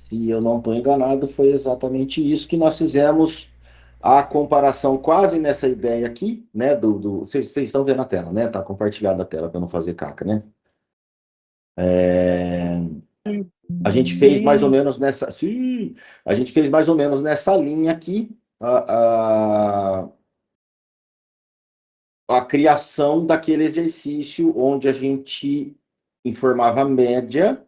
se eu não estou enganado, foi exatamente isso que nós fizemos a comparação quase nessa ideia aqui, né? Vocês estão vendo a tela, né? Tá compartilhada a tela para não fazer caca, né? É, a gente fez mais ou Sim. menos nessa. Sim, a gente fez mais ou menos nessa linha aqui a criação daquele exercício onde a gente informava a média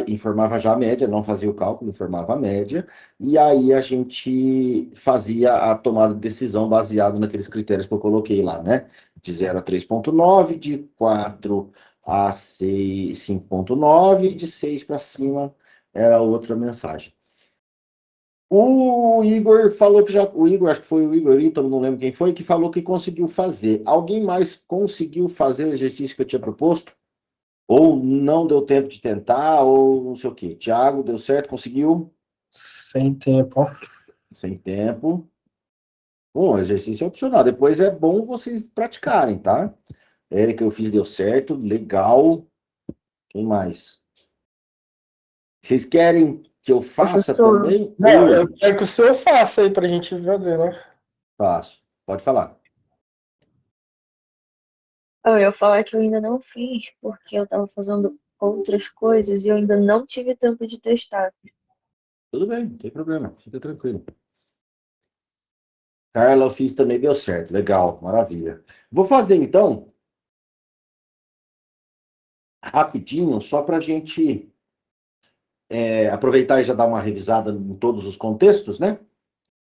informava já a média, não fazia o cálculo, informava a média, e aí a gente fazia a tomada de decisão baseado naqueles critérios que eu coloquei lá, né? De 0 a 3,9, de 4 a 6, 5,9, e de 6 para cima era outra mensagem. O Igor falou que já. O Igor, acho que foi o Igor Ítalo, não lembro quem foi, que falou que conseguiu fazer. Alguém mais conseguiu fazer o exercício que eu tinha proposto? Ou não deu tempo de tentar, ou não sei o quê. Tiago, deu certo, conseguiu? Sem tempo. Sem tempo. Bom, exercício é opcional. Depois é bom vocês praticarem, tá? Érica, eu fiz, deu certo, legal. Quem mais? Vocês querem que eu faça Professor, também? Não, eu Oi, quero que o senhor faça aí pra gente fazer, né? faço. Pode falar. eu ia falar que eu ainda não fiz, porque eu tava fazendo outras coisas e eu ainda não tive tempo de testar. Tudo bem, não tem problema, fica tranquilo. Carla, eu fiz também, deu certo. Legal, maravilha. Vou fazer então, rapidinho, só para a gente aproveitar e já dar uma revisada em todos os contextos, né?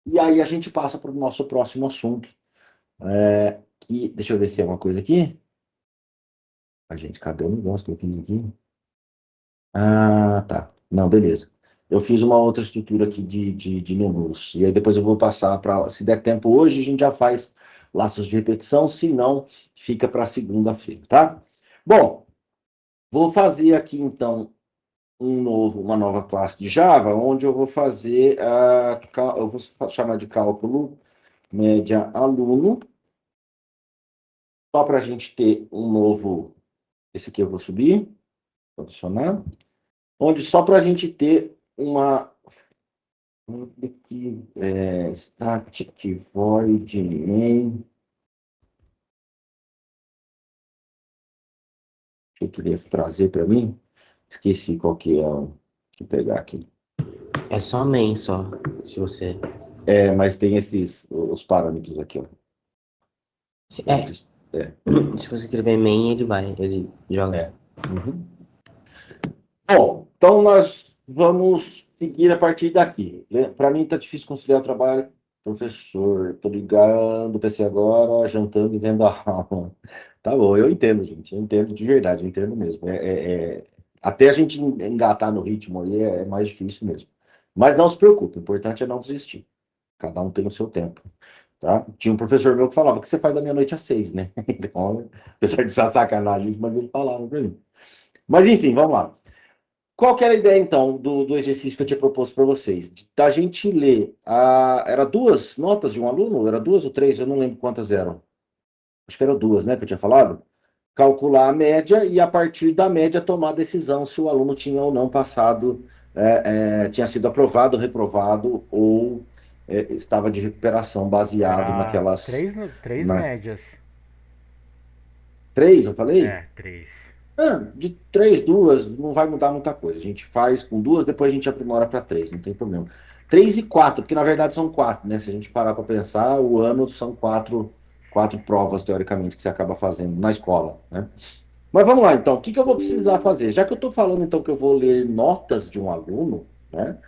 E aí a gente passa para o nosso próximo assunto. Deixa eu ver se é uma coisa aqui. A gente, cadê o negócio que eu fiz aqui? Ah, tá. Não, beleza. Eu fiz uma outra estrutura aqui de menus. E aí depois eu vou passar para. Se der tempo hoje, a gente já faz laços de repetição. Se não, fica para segunda-feira, tá? Bom, vou fazer aqui então uma nova classe de Java, onde eu vou fazer eu vou chamar de cálculo média aluno, só para a gente ter um novo. Esse aqui eu vou subir, vou adicionar, onde só para a gente ter uma static void main, que eu queria trazer para mim, esqueci qual que é o que pegar aqui. É só main, só, se você... Mas tem os parâmetros aqui, ó. É, É, se você escrever main, ele joga. é. Uhum. Bom, então nós vamos seguir a partir daqui. Para mim está difícil conciliar o trabalho. Professor, estou ligando o PC agora, jantando e vendo a aula. Tá bom, eu entendo, gente. Eu entendo de verdade, eu entendo mesmo. Até a gente engatar no ritmo aí é mais difícil mesmo. Mas não se preocupe, o importante é não desistir. Cada um tem o seu tempo. Tá? Tinha um professor meu que falava que você faz da meia-noite às 6, né? Então, apesar de ser sacanagem, mas ele falava para mim. Mas enfim, vamos lá. Qual que era a ideia, então, do exercício que eu tinha proposto para vocês? Da gente ler. Era duas notas de um aluno? Era duas ou três? Eu não lembro quantas eram. Acho que eram duas, né, que eu tinha falado. Calcular a média e, a partir da média, tomar a decisão se o aluno tinha ou não passado, tinha sido aprovado, reprovado ou estava de recuperação baseado Era naquelas. três Na, médias. três, eu falei? É, três. De três, duas, não vai mudar muita coisa. A gente faz com duas, depois a gente aprimora para três, não tem problema. Três e quatro, porque na verdade são quatro, né? Se a gente parar para pensar, o ano são quatro provas, teoricamente, que você acaba fazendo na escola, né? Mas vamos lá, então. O que que eu vou precisar fazer? Já que eu estou falando, então, que eu vou ler notas de um aluno, né?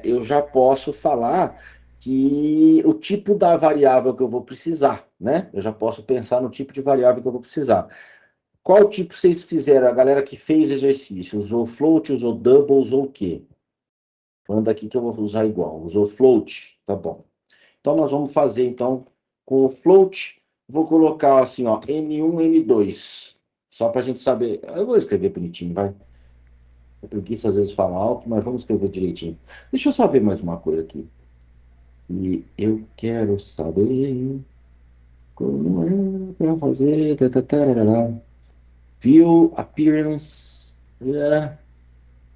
Eu já posso falar que o tipo da variável que eu vou precisar, né? Eu já posso pensar no tipo de variável que eu vou precisar. Qual tipo vocês fizeram? A galera que fez exercício, usou float, usou double, usou o quê? Manda aqui que eu vou usar igual. Usou float, tá bom. Então nós vamos fazer então com o float, vou colocar assim, ó, N1, N2. Só para a gente saber. Eu vou escrever bonitinho, vai. É preguiça às vezes falar alto, mas vamos escrever direitinho. Deixa eu só ver mais uma coisa aqui. E eu quero saber como é para fazer. View, appearance.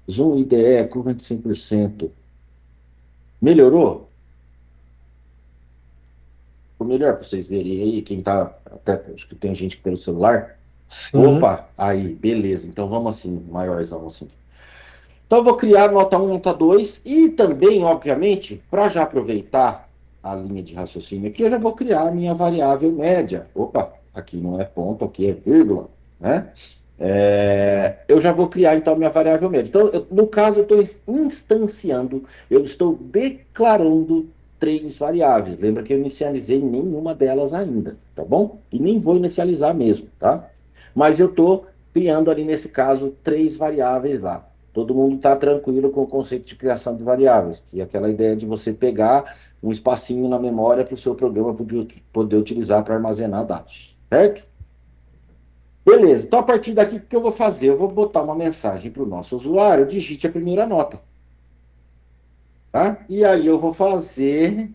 Zoom IDE, curva de 100%. Melhorou? Ficou melhor para vocês verem aí, quem tá, até acho que tem gente pelo celular. Sim. Opa, aí, beleza. Então vamos assim, maiorzão assim. Então eu vou criar nota 1, nota 2 e também, obviamente, para já aproveitar a linha de raciocínio aqui, eu já vou criar a minha variável média. Opa, aqui não é ponto, aqui é vírgula, né? Eu já vou criar então a minha variável média. Então, no caso, eu estou instanciando, eu estou declarando três variáveis. Lembra que eu inicializei nenhuma delas ainda, tá bom? E nem vou inicializar mesmo, tá? Mas eu estou criando ali, nesse caso, três variáveis lá. Todo mundo está tranquilo com o conceito de criação de variáveis, que é aquela ideia de você pegar um espacinho na memória para o seu programa poder utilizar para armazenar dados, certo? Beleza, então a partir daqui, o que eu vou fazer? Eu vou botar uma mensagem para o nosso usuário, digite a primeira nota. Tá? E aí eu vou fazer,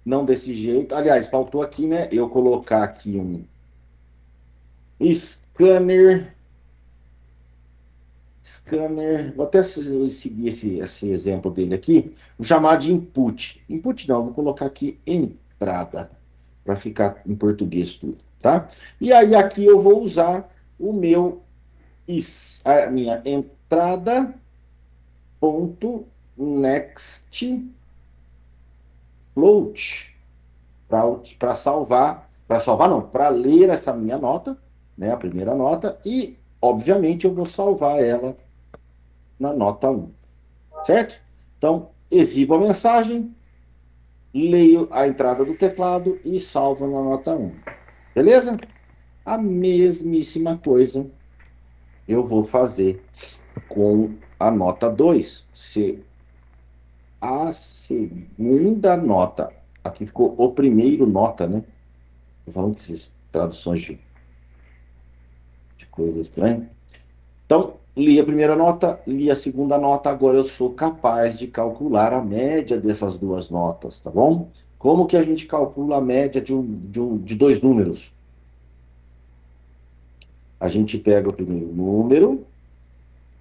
não desse jeito, aliás, faltou aqui, né? Eu colocar aqui um scanner, vou até seguir esse exemplo dele aqui, vou chamar de input. Input não, vou colocar aqui entrada, para ficar em português tudo, tá? E aí aqui eu vou usar o meu, a minha entrada ponto next float para salvar não, para ler essa minha nota, né, a primeira nota, e obviamente eu vou salvar ela na nota 1, certo? Então, exibo a mensagem, leio a entrada do teclado e salvo na nota 1. Beleza? A mesmíssima coisa eu vou fazer com a nota 2. Se a segunda nota, aqui ficou o primeiro nota, né? Tô falando dessas traduções de coisa estranha. Então, li a primeira nota, li a segunda nota, agora eu sou capaz de calcular a média dessas duas notas, tá bom? Como que a gente calcula a média de dois números? A gente pega o primeiro número,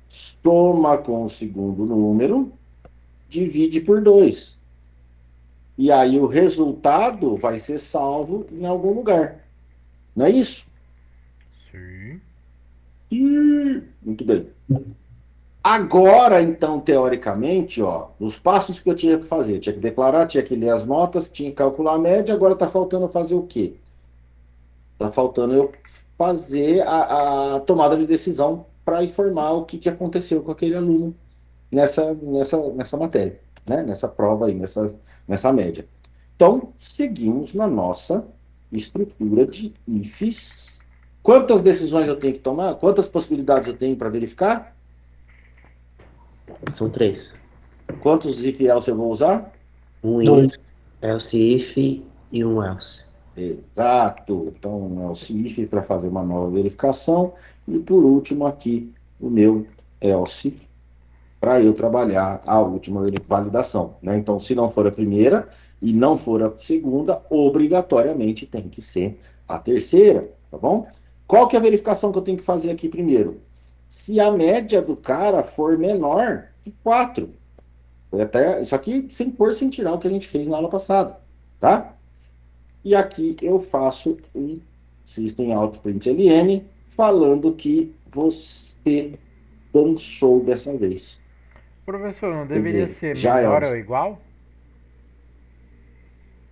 soma com o segundo número, divide por 2. E aí o resultado vai ser salvo em algum lugar. Não é isso? Sim. Muito bem. Agora, então, teoricamente, ó, os passos que eu tinha que fazer, tinha que declarar, tinha que ler as notas, tinha que calcular a média, agora está faltando fazer o quê? Está faltando eu fazer a tomada de decisão para informar o que aconteceu com aquele aluno nessa matéria, né? Nessa prova aí, nessa média. Então, seguimos na nossa estrutura de ifs. Quantas decisões eu tenho que tomar? Quantas possibilidades eu tenho para verificar? São três. Quantos if else eu vou usar? Um Dois. if, else if e um else. Exato. Então, é o if para fazer uma nova verificação. E por último aqui, o meu else para eu trabalhar a última validação, né? Então, se não for a primeira e não for a segunda, obrigatoriamente tem que ser a terceira, tá bom? Qual que é a verificação que eu tenho que fazer aqui primeiro? Se a média do cara for menor que 4. Até, isso aqui sem pôr, sem tirar o que a gente fez na aula passada, tá? E aqui eu faço um system.out.println falando que você dançou dessa vez. Professor, não Quer deveria dizer, ser já é menor ou igual?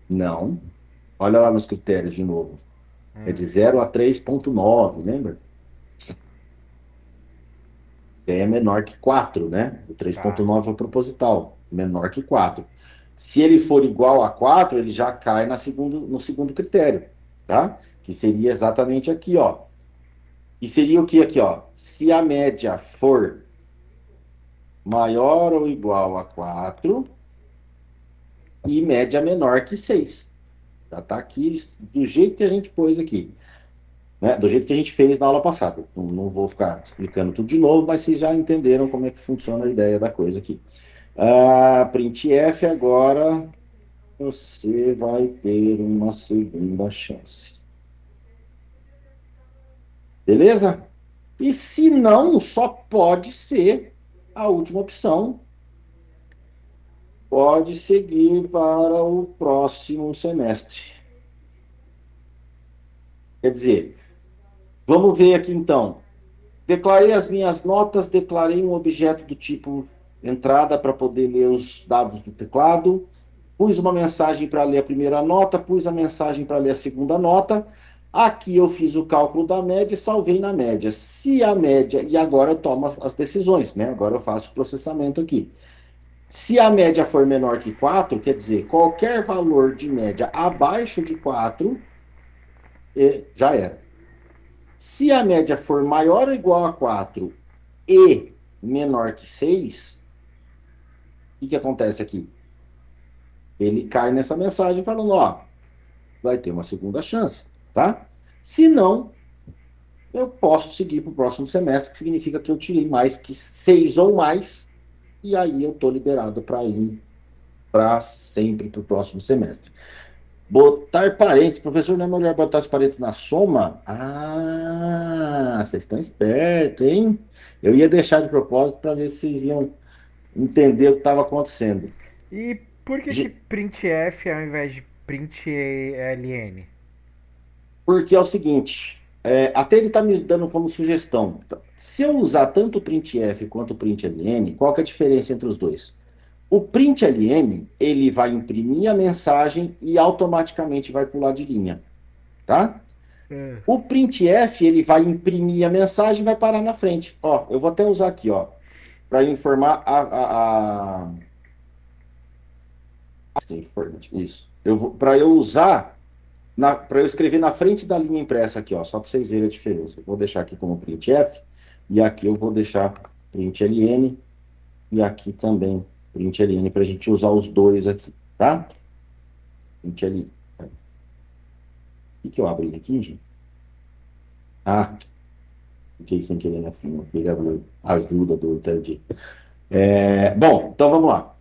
Não. Olha lá nos critérios de novo. É de 0 a 3,9, lembra? É menor que 4, né? O 3,9 é proposital, menor que 4. Se ele for igual a 4, ele já cai no segundo critério, tá? Que seria exatamente aqui, ó. E seria o que aqui, ó? Se a média for maior ou igual a 4 e média menor que 6. Já tá aqui do jeito que a gente pôs aqui. Né? Do jeito que a gente fez na aula passada. Não vou ficar explicando tudo de novo, mas vocês já entenderam como é que funciona a ideia da coisa aqui. Printf, agora você vai ter uma segunda chance. Beleza? E se não, só pode ser A última opção pode seguir para o próximo semestre. Quer dizer, vamos ver aqui então. Declarei as minhas notas, declarei um objeto do tipo entrada para poder ler os dados do teclado, pus uma mensagem para ler a primeira nota, pus a mensagem para ler a segunda nota. Aqui eu fiz o cálculo da média e salvei na média. Se a média, e agora eu tomo as decisões, né? Agora eu faço o processamento aqui. Se a média for menor que 4, quer dizer, qualquer valor de média abaixo de 4, já era. Se a média for maior ou igual a 4 e menor que 6, o que acontece aqui? Ele cai nessa mensagem falando, ó, vai ter uma segunda chance, tá? Se não, eu posso seguir para o próximo semestre, que significa que eu tirei mais que 6 ou mais, e aí eu estou liberado para ir para sempre para o próximo semestre. Botar parênteses, professor, não é melhor botar os parênteses na soma? Ah, vocês estão espertos, hein? Eu ia deixar de propósito para ver se vocês iam entender o que estava acontecendo. E por que printf ao invés de println? Porque é o seguinte, até ele está me dando como sugestão. Se eu usar tanto o printf quanto o println, qual que é a diferença entre os dois? O println, ele vai imprimir a mensagem e automaticamente vai pular de linha, tá? O printf, ele vai imprimir a mensagem e vai parar na frente. Ó, eu vou até usar aqui, ó, para informar isso. Para eu usar, para eu escrever na frente da linha impressa aqui, ó, só para vocês verem a diferença. Eu vou deixar aqui como printf e aqui eu vou deixar println e aqui também println para a gente usar os dois aqui, tá? Println. O que eu abri aqui, gente? Ah, fiquei sem querer na fila. A ajuda do TED. Bom, então vamos lá.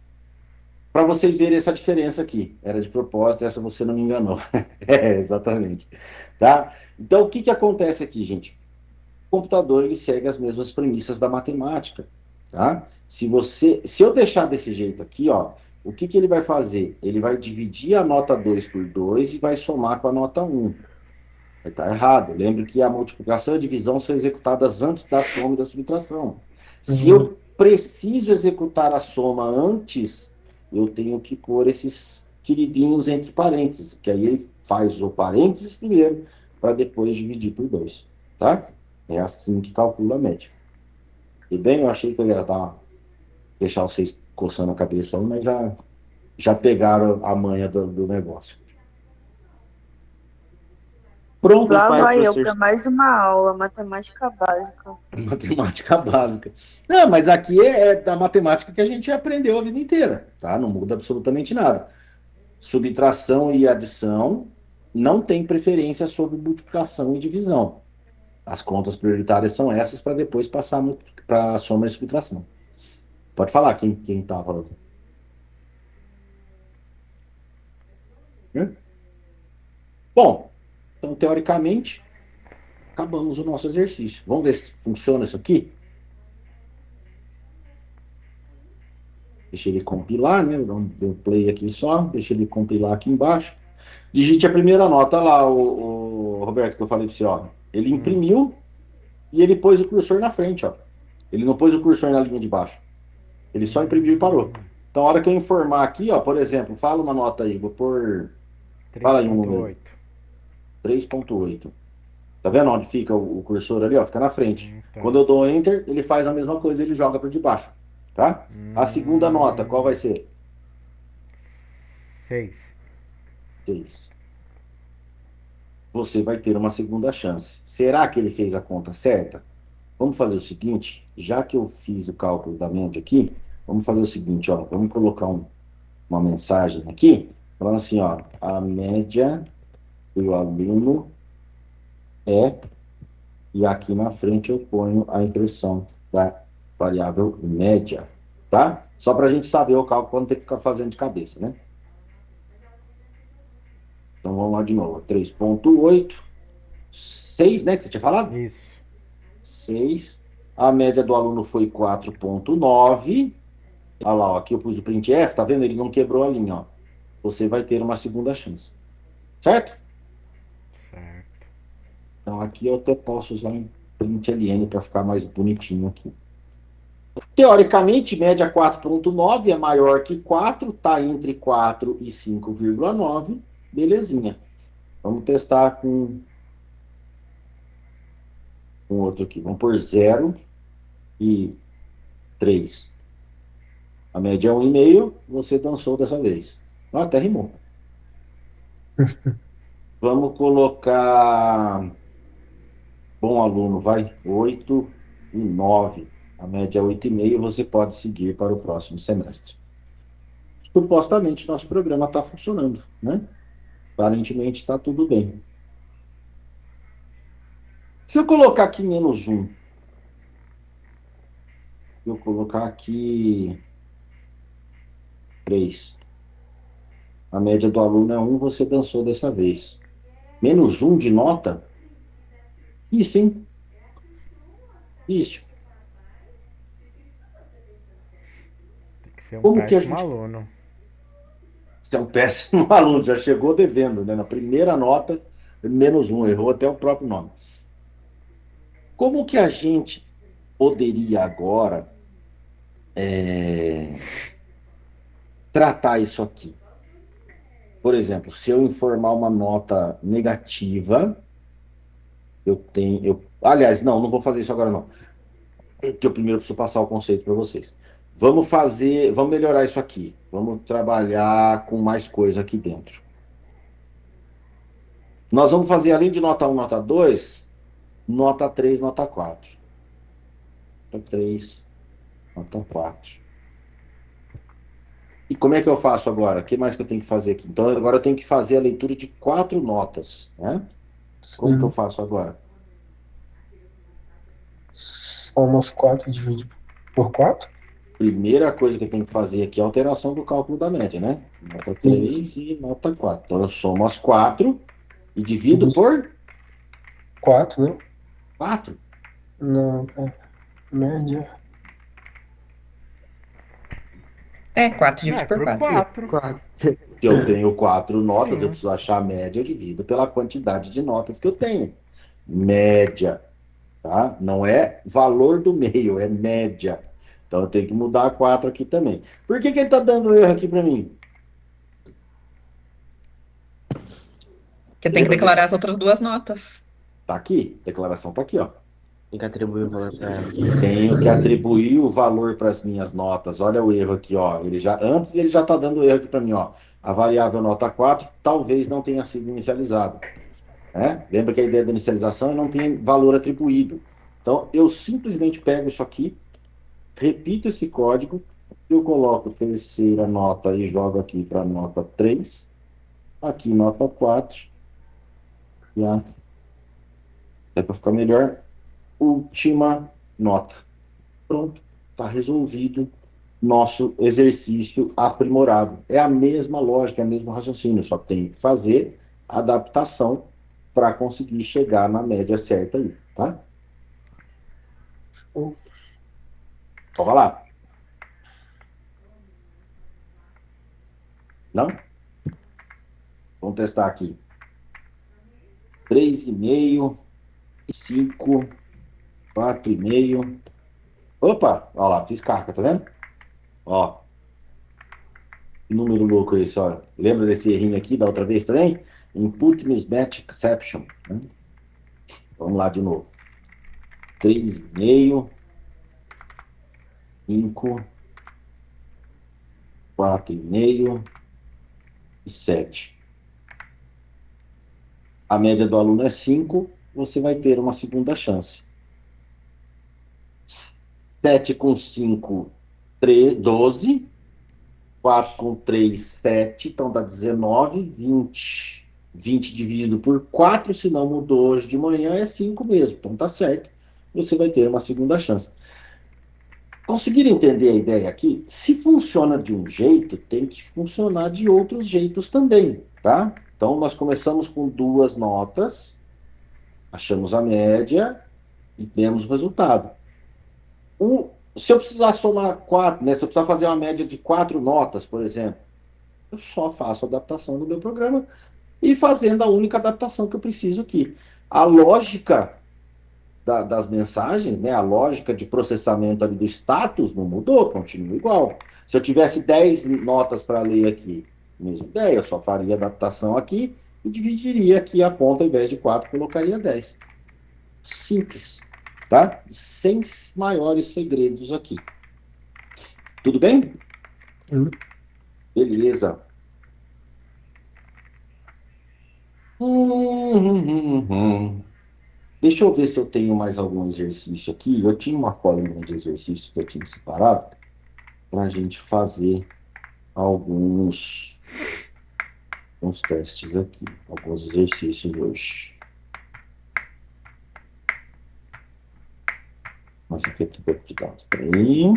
Para vocês verem essa diferença aqui. Era de propósito, essa você não me enganou. Exatamente. Tá? Então, o que acontece aqui, gente? O computador, ele segue as mesmas premissas da matemática. Tá? Se eu deixar desse jeito aqui, ó, o que ele vai fazer? Ele vai dividir a nota 2 por 2 e vai somar com a nota 1. Vai estar errado. Lembre que a multiplicação e a divisão são executadas antes da soma e da subtração. Se eu preciso executar a soma antes, eu tenho que pôr esses queridinhos entre parênteses, que aí ele faz o parênteses primeiro, para depois dividir por 2. Tá? É assim que calcula a média. Tudo bem? Eu achei que eu ia deixar vocês coçando a cabeça aí, mas já pegaram a manha do negócio. Pronto, Lá vai eu professor. para mais uma aula, matemática básica. Matemática básica. Não, mas aqui é da matemática que a gente aprendeu a vida inteira, tá? Não muda absolutamente nada. Subtração e adição não tem preferência sobre multiplicação e divisão. As contas prioritárias são essas para depois passar para soma e subtração. Pode falar quem está falando. Bom, então teoricamente acabamos o nosso exercício. Vamos ver se funciona isso aqui? Deixa ele compilar, né? Vou dar um play aqui só. Deixa ele compilar aqui embaixo. Digite a primeira nota lá, o Roberto, que eu falei para você, ó. Ele imprimiu e ele pôs o cursor na frente, ó. Ele não pôs o cursor na linha de baixo. Ele só imprimiu e parou. Então, a hora que eu informar aqui, ó, por exemplo, fala uma nota aí, vou pôr... Fala aí um número. 3.8. Tá vendo onde fica o cursor ali, ó? Fica na frente. Quando eu dou Enter, ele faz a mesma coisa, ele joga para debaixo. Tá? A segunda nota, qual vai ser? 6. Você vai ter uma segunda chance. Será que ele fez a conta certa? Vamos fazer o seguinte, já que eu fiz o cálculo da média aqui, vamos fazer o seguinte, ó, vamos colocar uma mensagem aqui, falando assim, ó, a média do aluno é, e aqui na frente eu ponho a impressão da variável média, tá? Só para a gente saber o cálculo, não ter que ficar fazendo de cabeça, né? Então vamos lá de novo, 3.8, 6, né, que você tinha falado? Isso. 6 A média do aluno foi 4,9. Olha lá, ó, aqui eu pus o printf, tá vendo? Ele não quebrou a linha, ó. Você vai ter uma segunda chance. Certo? Certo. Então aqui eu até posso usar um println para ficar mais bonitinho aqui. Teoricamente, média 4,9 é maior que 4, está entre 4 e 5,9. Belezinha. Vamos testar com outro aqui. Vamos por 0 e 3. A média é 1,5, você dançou dessa vez. Ah, até rimou. Vamos colocar bom aluno, vai. 8 e 9. A média é 8,5, você pode seguir para o próximo semestre. Supostamente, nosso programa está funcionando, né? Aparentemente está tudo bem. Se eu colocar aqui menos 1, eu colocar aqui 3, a média do aluno é 1, você dançou dessa vez. Menos 1 de nota? Isso, hein? Isso. Tem que ser um Como que a péssimo gente... aluno. Você é um péssimo aluno, já chegou devendo, né? Na primeira nota, menos 1, errou até o próprio nome. Como que a gente poderia agora tratar isso aqui? Por exemplo, se eu informar uma nota negativa, aliás, não vou fazer isso agora não. Que eu primeiro preciso passar o conceito para vocês. Vamos melhorar isso aqui. Vamos trabalhar com mais coisa aqui dentro. Nós vamos fazer, além de nota 1, nota 2, nota 3, nota 4. Nota 3, nota 4. E como é que eu faço agora? O que mais que eu tenho que fazer aqui? Então, agora eu tenho que fazer a leitura de 4 notas, né? Como que eu faço agora? Soma os 4 e divide por 4. Primeira coisa que eu tenho que fazer aqui é a alteração do cálculo da média, né? Nota 3 e nota 4. Então, eu somo as 4 e divido por 4, né? 4. Não, média. 4 É, divide por por 4. 4. 4. Se eu tenho 4 notas, Sim. eu preciso achar a média, eu divido pela quantidade de notas que eu tenho. Média, tá? Não é valor do meio, é média. Então, eu tenho que mudar a 4 aqui também. Por que ele está dando erro aqui para mim? Que tem que declarar as outras duas notas. Tá aqui, a declaração tá aqui, ó. Tem que atribuir o valor para elas. Tenho que atribuir o valor para as minhas notas. Olha o erro aqui, ó. Antes ele já está dando erro aqui para mim, ó. A variável nota 4 talvez não tenha sido inicializada. Né? Lembra que a ideia da inicialização é não tem valor atribuído. Então, eu simplesmente pego isso aqui, repito esse código, eu coloco terceira nota e jogo aqui para nota 3, aqui nota 4, e para ficar melhor, última nota. Pronto, está resolvido nosso exercício aprimorado. É a mesma lógica, é o mesmo raciocínio, só tem que fazer adaptação para conseguir chegar na média certa aí, tá? Então, vai lá. Não? Vamos testar aqui. 3,5, 5, 4,5. Opa, olha lá, fiz carca, tá vendo? Ó, número louco esse, ó. Lembra desse errinho aqui da outra vez também? Input mismatch exception. Né? Vamos lá de novo. 3,5, 5, 4,5 e 7. A média do aluno é 5, você vai ter uma segunda chance. 7 com 5, 12. 4 com 3, 7. Então dá 19, 20. 20 dividido por 4, se não mudou hoje de manhã, é 5 mesmo. Então tá certo. Você vai ter uma segunda chance. Conseguiram entender a ideia aqui? Se funciona de um jeito, tem que funcionar de outros jeitos também, tá? Então, nós começamos com 2 notas, achamos a média e temos o resultado. Se eu precisar somar 4, né? Se eu precisar fazer uma média de 4 notas, por exemplo, eu só faço a adaptação do meu programa e fazendo a única adaptação que eu preciso aqui. A lógica das mensagens, né? A lógica de processamento ali do status não mudou, continua igual. Se eu tivesse 10 notas para ler aqui, mesma ideia, eu só faria adaptação aqui e dividiria aqui a ponta, ao invés de 4, colocaria 10. Simples, tá? Sem maiores segredos aqui. Tudo bem? Beleza. Deixa eu ver se eu tenho mais algum exercício aqui. Eu tinha uma colinha de exercício que eu tinha separado para a gente fazer alguns testes aqui, alguns exercícios hoje. Mas aqui é banco de dados. Peraí.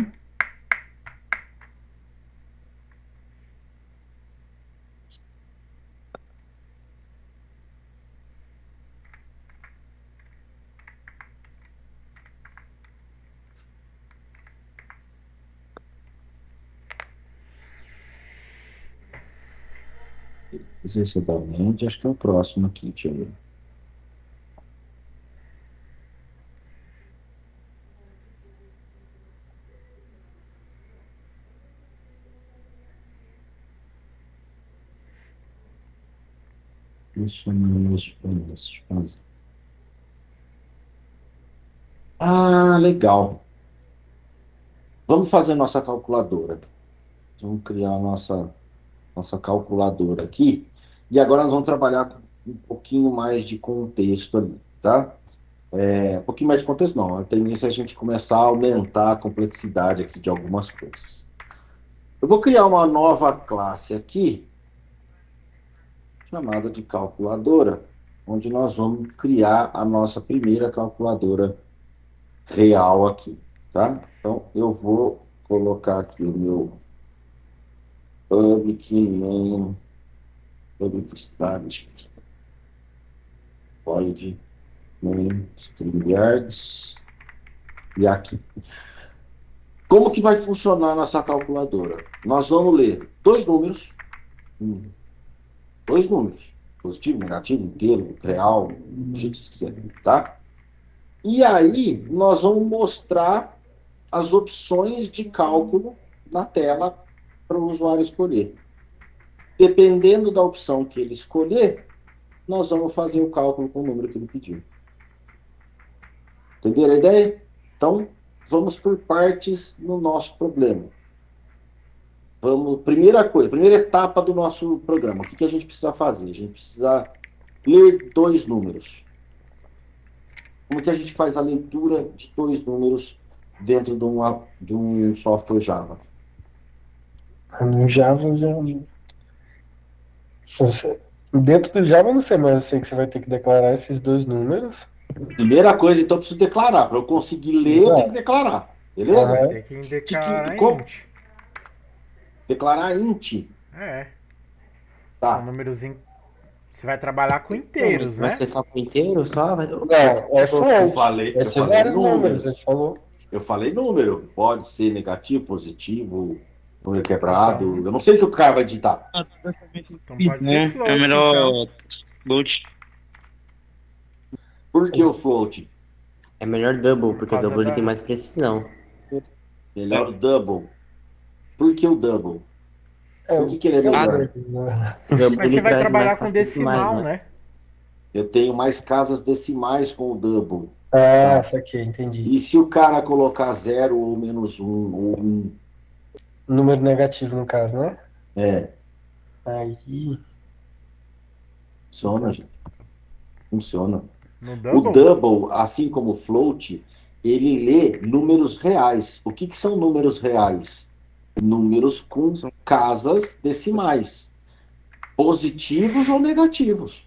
Exercitalmente, acho que é o próximo aqui, deixa eu ver. Deixa eu fazer. Ah, legal. Vamos fazer nossa calculadora. Vamos criar a nossa calculadora aqui. E agora nós vamos trabalhar com um pouquinho mais de contexto ali, tá? Um pouquinho mais de contexto, não. A tendência é a gente começar a aumentar a complexidade aqui de algumas coisas. Eu vou criar uma nova classe aqui, chamada de calculadora, onde nós vamos criar a nossa primeira calculadora real aqui, tá? Então, eu vou colocar aqui o meu public name, public static, void name, StringYards, e aqui. Como que vai funcionar a nossa calculadora? Nós vamos ler dois números, positivo, negativo, inteiro, real, do jeito que você quiser, tá? E aí, nós vamos mostrar as opções de cálculo na tela para o usuário escolher. Dependendo da opção que ele escolher, nós vamos fazer o cálculo com o número que ele pediu. Entenderam a ideia? Então, vamos por partes no nosso problema. Primeira etapa do nosso programa. O que a gente precisa fazer? A gente precisa ler dois números. Como que a gente faz a leitura de dois números dentro de um software Java? No Java, dentro do Java eu não sei, mas eu sei que você vai ter que declarar esses dois números. Primeira coisa, então, eu preciso declarar. Para eu conseguir ler, eu tenho que declarar. Beleza? Tem que declarar int. Declarar int. Tá. Um númerozinho. Você vai trabalhar com inteiros, né? Vai ser só com inteiro? Só? Não, é float. Vai ser vários números, a gente falou. Eu falei número. Pode ser negativo, positivo, número quebrado. Eu não sei o que o cara vai digitar. Então pode ser float. É melhor float. Por que o float? É melhor double, porque o double ele tem mais precisão. Melhor o double. Por que o double? Por que ele é melhor? Mas você vai trabalhar com decimal, né? Eu tenho mais casas decimais com o double. Ah, isso aqui, entendi. E se o cara colocar 0 ou menos 1 ou 1? Número negativo, no caso, né? É. Aí. Funciona, gente. Funciona. No O double, assim como o float, ele lê números reais. O que são números reais? Números com casas decimais. Positivos ou negativos.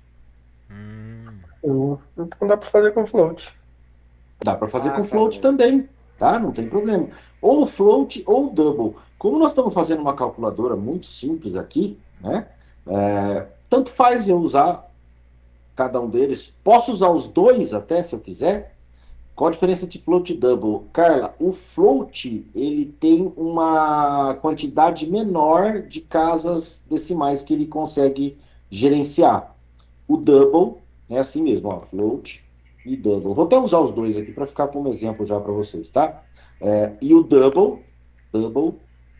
Então dá para fazer com float. Dá para fazer com float também, tá? Não tem problema. Ou float ou double. Como nós estamos fazendo uma calculadora muito simples aqui, né? Tanto faz eu usar cada um deles. Posso usar os dois até, se eu quiser. Qual a diferença de float e double? Carla, o float, ele tem uma quantidade menor de casas decimais que ele consegue gerenciar. O double é assim mesmo, ó, float e double. Vou até usar os dois aqui para ficar como exemplo já para vocês, tá? E o double,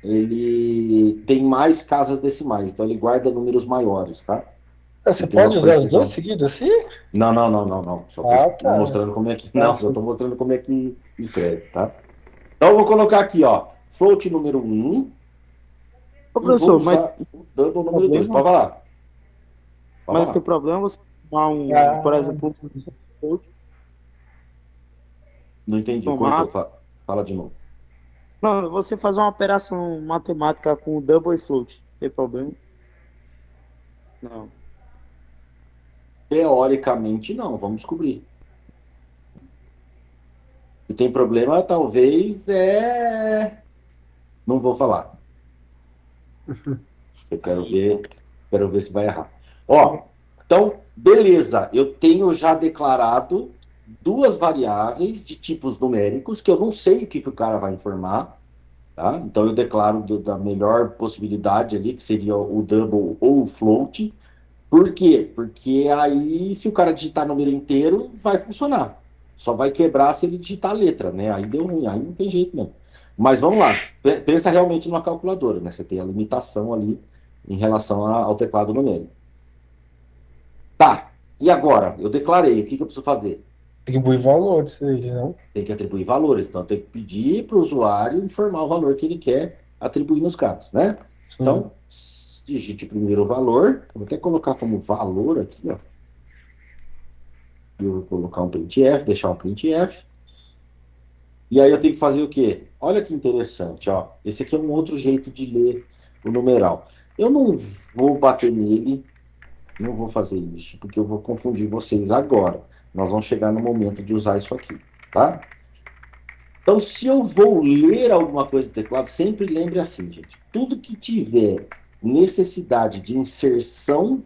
ele tem mais casas decimais, então ele guarda números maiores, tá? Você Tem uma pode usar os precisão. dois seguidos assim? Não. Só tô Tá. mostrando como é que. Não, sim. eu tô mostrando como é que escreve, tá? Então eu vou colocar aqui, ó. Float número 1 Ô, e vou professor, mas usar o double número 2. problema, Pode falar. Pode mas falar. tem problema você tomar por Ah, exemplo, Não entendi. tomar. Cortou. Fala de novo. Não, você fazer uma operação matemática com double e float. Tem problema? Não. Teoricamente, não. Vamos descobrir. E tem problema, talvez, Não vou falar. Eu quero ver se vai errar. Ó, então, beleza. Eu tenho já declarado duas variáveis de tipos numéricos que eu não sei o que o cara vai informar, tá? Então eu declaro da melhor possibilidade ali, que seria o double ou o float. Por quê? Porque aí, se o cara digitar número inteiro, vai funcionar. Só vai quebrar se ele digitar a letra, né? Aí deu ruim, aí não tem jeito mesmo. Mas vamos lá, pensa realmente numa calculadora, né? Você tem a limitação ali em relação ao teclado numérico. Tá, e agora? Eu declarei, o que eu preciso fazer? atribui valores aí, não? Tem que atribuir valores, então tem que pedir para o usuário informar o valor que ele quer atribuir nos caras, né? Sim. Então, digite primeiro o valor, vou até colocar como valor aqui, ó. Eu vou colocar um printf, deixar um printf. E aí eu tenho que fazer o quê? Olha que interessante, ó. Esse aqui é um outro jeito de ler o numeral. Eu não vou bater nele, não vou fazer isso, porque eu vou confundir vocês agora. Nós vamos chegar no momento de usar isso aqui, tá? Então, se eu vou ler alguma coisa do teclado, sempre lembre assim, gente. Tudo que tiver necessidade de inserção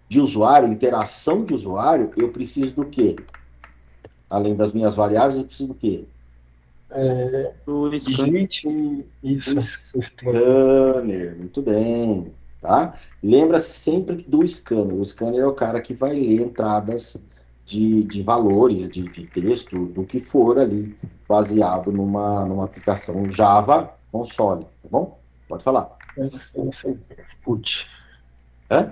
de usuário, interação de usuário, eu preciso do quê? Além das minhas variáveis, eu preciso do quê? Do scan. Digite isso. Scanner, muito bem, tá? Lembra-se sempre do scanner. O scanner é o cara que vai ler entradas de valores, de texto, do que for ali, baseado numa aplicação Java console, tá bom? Pode falar. Não sei. Putz. Hã?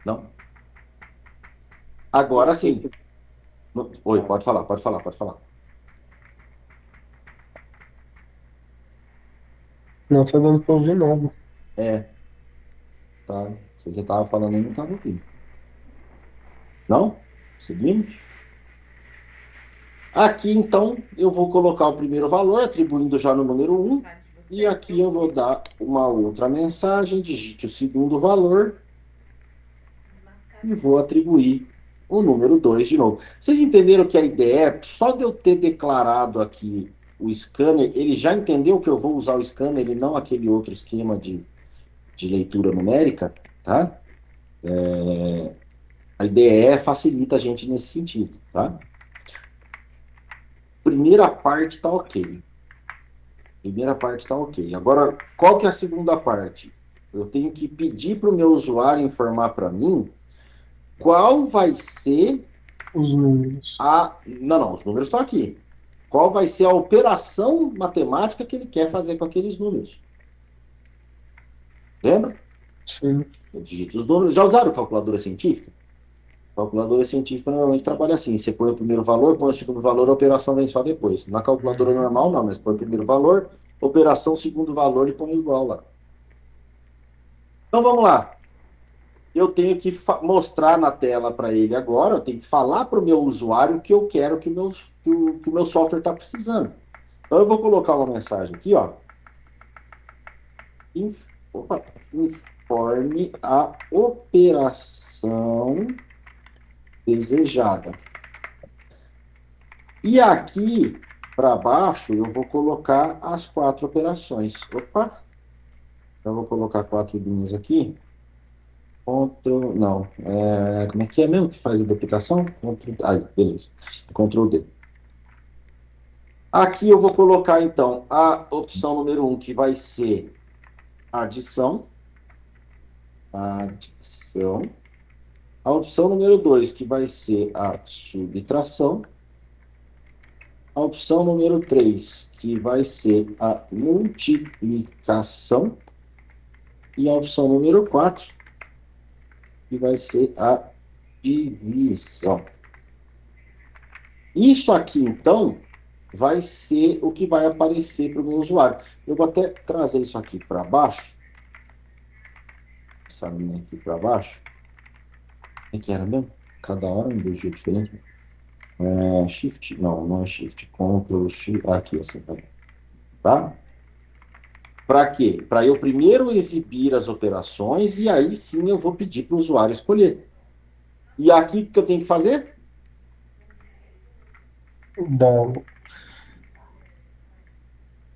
Não? Agora sim. Oi, pode falar. Não tá dando pra ouvir nada. Tá. Se você estava falando, eu não estava ouvindo. Não? Seguimos? Aqui, então, eu vou colocar o primeiro valor, atribuindo já no número 1. E aqui eu vou dar uma outra mensagem, digite o segundo valor. E vou atribuir o número 2 de novo. Vocês entenderam que a ideia é, só de eu ter declarado aqui o scanner, ele já entendeu que eu vou usar o scanner e não aquele outro esquema de leitura numérica, tá? A ideia facilita a gente nesse sentido, tá? Primeira parte tá ok. Agora, qual que é a segunda parte? Eu tenho que pedir para o meu usuário informar para mim qual vai ser Os números. Não, os números estão aqui. Qual vai ser a operação matemática que ele quer fazer com aqueles números? Lembra? Sim. Eu digito os números. Já usaram calculadora científica? Calculadora científica normalmente trabalha assim. Você põe o primeiro valor, põe o segundo valor, a operação vem só depois. Na calculadora normal, não, mas põe o primeiro valor, operação, segundo valor e põe igual lá. Então vamos lá. Eu tenho que mostrar na tela para ele agora, eu tenho que falar para o meu usuário o que eu quero que o meu software está precisando. Então eu vou colocar uma mensagem aqui, ó. Informe a operação desejada. E aqui para baixo eu vou colocar as 4 operações. Eu vou colocar 4 linhas aqui. Não. Como é que é mesmo que faz a duplicação? Beleza. Ctrl D. Aqui eu vou colocar, então, a opção número 1, que vai ser adição. Adição. A opção número 2, que vai ser a subtração. A opção número 3, que vai ser a multiplicação. E a opção número 4, que vai ser a divisão. Isso aqui, então, vai ser o que vai aparecer para o meu usuário. Eu vou até trazer isso aqui para baixo. Essa linha aqui para baixo. O que era mesmo? Cada hora um jeito diferente. Shift? Não é Shift. Ctrl, Shift. Aqui, assim, tá? Para quê? Para eu primeiro exibir as operações e aí sim eu vou pedir para o usuário escolher. E aqui o que eu tenho que fazer?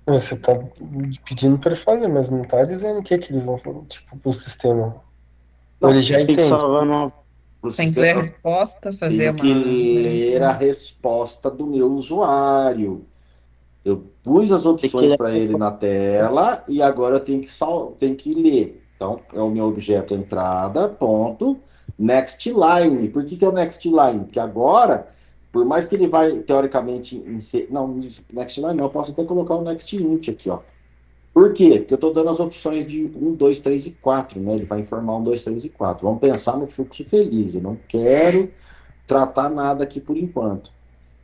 Você tá pedindo para ele fazer, mas não tá dizendo o que eles vão fazer, tipo, pro sistema. Não, Ele já Tem que entende. salvar numa. Tem que ler a resposta, fazer Tenho que uma. ler a resposta do meu usuário. Eu pus as Tem que opções ler para a ele resposta. na tela e agora eu tenho que ler. Então, é o meu objeto entrada, ponto, next line. Por que é o next line? Porque agora, por mais que ele vai, teoricamente, não, next line não, eu posso até colocar o next int aqui, ó. Por quê? Porque eu estou dando as opções de 1, 2, 3 e 4, né? Ele vai informar 1, 2, 3 e 4. Vamos pensar no fluxo feliz. Eu não quero tratar nada aqui por enquanto,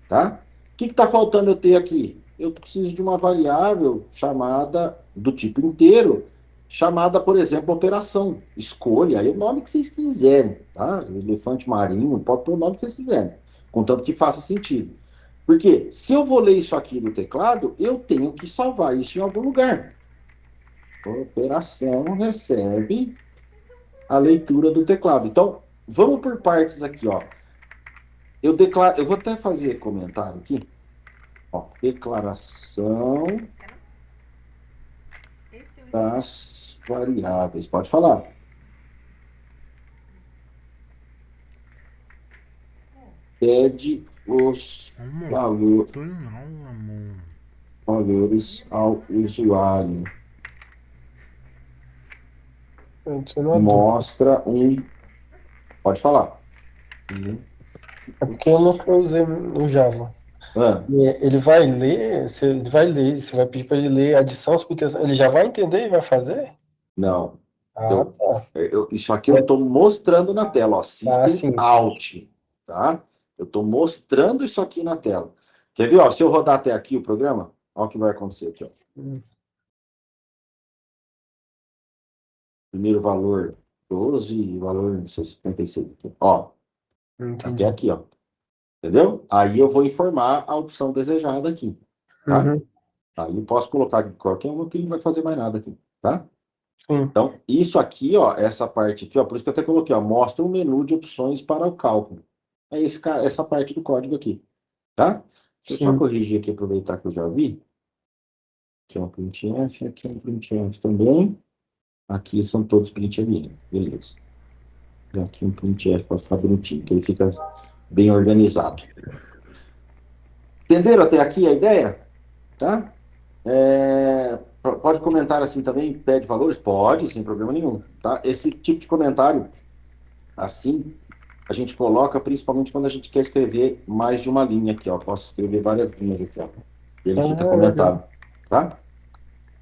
tá? O que está faltando eu ter aqui? Eu preciso de uma variável chamada do tipo inteiro, chamada, por exemplo, operação. Escolha aí o nome que vocês quiserem, tá? Elefante marinho, pode pôr o nome que vocês quiserem, contanto que faça sentido. Porque se eu vou ler isso aqui no teclado, eu tenho que salvar isso em algum lugar. A operação recebe a leitura do teclado. Então, vamos por partes aqui, ó. Eu vou até fazer comentário aqui. Ó, declaração das variáveis. Pode falar. Pede os valores ao usuário. Mostra um. Pode falar. É porque eu nunca usei no Java. Ah, Ele vai ler, você vai pedir para ele ler adição, subtração, ele já vai entender e vai fazer? não. Ah, tá. Isso aqui eu estou mostrando na tela, ó. System Sim. Out, tá? Eu estou mostrando isso aqui na tela. Quer ver, ó? Se eu rodar até aqui o programa, olha o que vai acontecer aqui, ó. Primeiro valor 12 e valor 56 aqui. Ó, Entendi. até aqui, ó. Entendeu? Aí eu vou informar a opção desejada aqui, tá? Aí eu posso colocar aqui qualquer uma que ele não vai fazer mais nada aqui, tá? Sim. Então, isso aqui, ó, essa parte aqui, ó, por isso que eu até coloquei, ó, mostra um menu de opções para o cálculo. É essa parte do código aqui, tá? Deixa eu só corrigir aqui, aproveitar que eu já vi. Aqui é um printf, aqui é um printf também. Aqui são todos printf, beleza. E aqui um printf para ficar bonitinho, que ele fica bem organizado. Entenderam até aqui a ideia? Tá? Pode comentar assim também, pede valores? Pode, sem problema nenhum. Tá? Esse tipo de comentário, assim, a gente coloca principalmente quando a gente quer escrever mais de uma linha aqui, ó. Posso escrever várias linhas aqui, ó. E ele fica comentado, tá?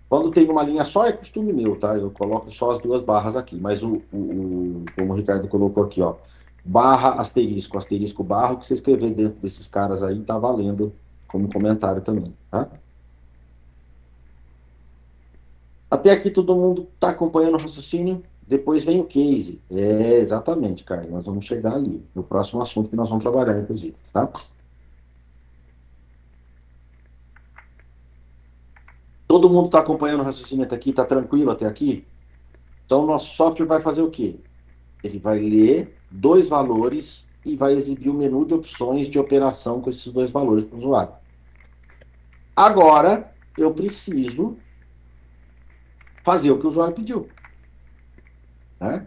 Quando tem uma linha só, é costume meu, tá? Eu coloco só as duas barras aqui, mas como o Ricardo colocou aqui, ó, barra, asterisco, asterisco, barra, o que você escrever dentro desses caras aí tá valendo como comentário também, tá? Até aqui todo mundo tá acompanhando o raciocínio? Depois vem o case. Exatamente, cara. Nós vamos chegar ali, no próximo assunto que nós vamos trabalhar, inclusive, tá? Todo mundo está acompanhando o raciocínio até aqui? Está tranquilo até aqui? Então, o nosso software vai fazer o quê? Ele vai ler dois valores e vai exibir o menu de opções de operação com esses dois valores para o usuário. Agora, eu preciso fazer o que o usuário pediu, né?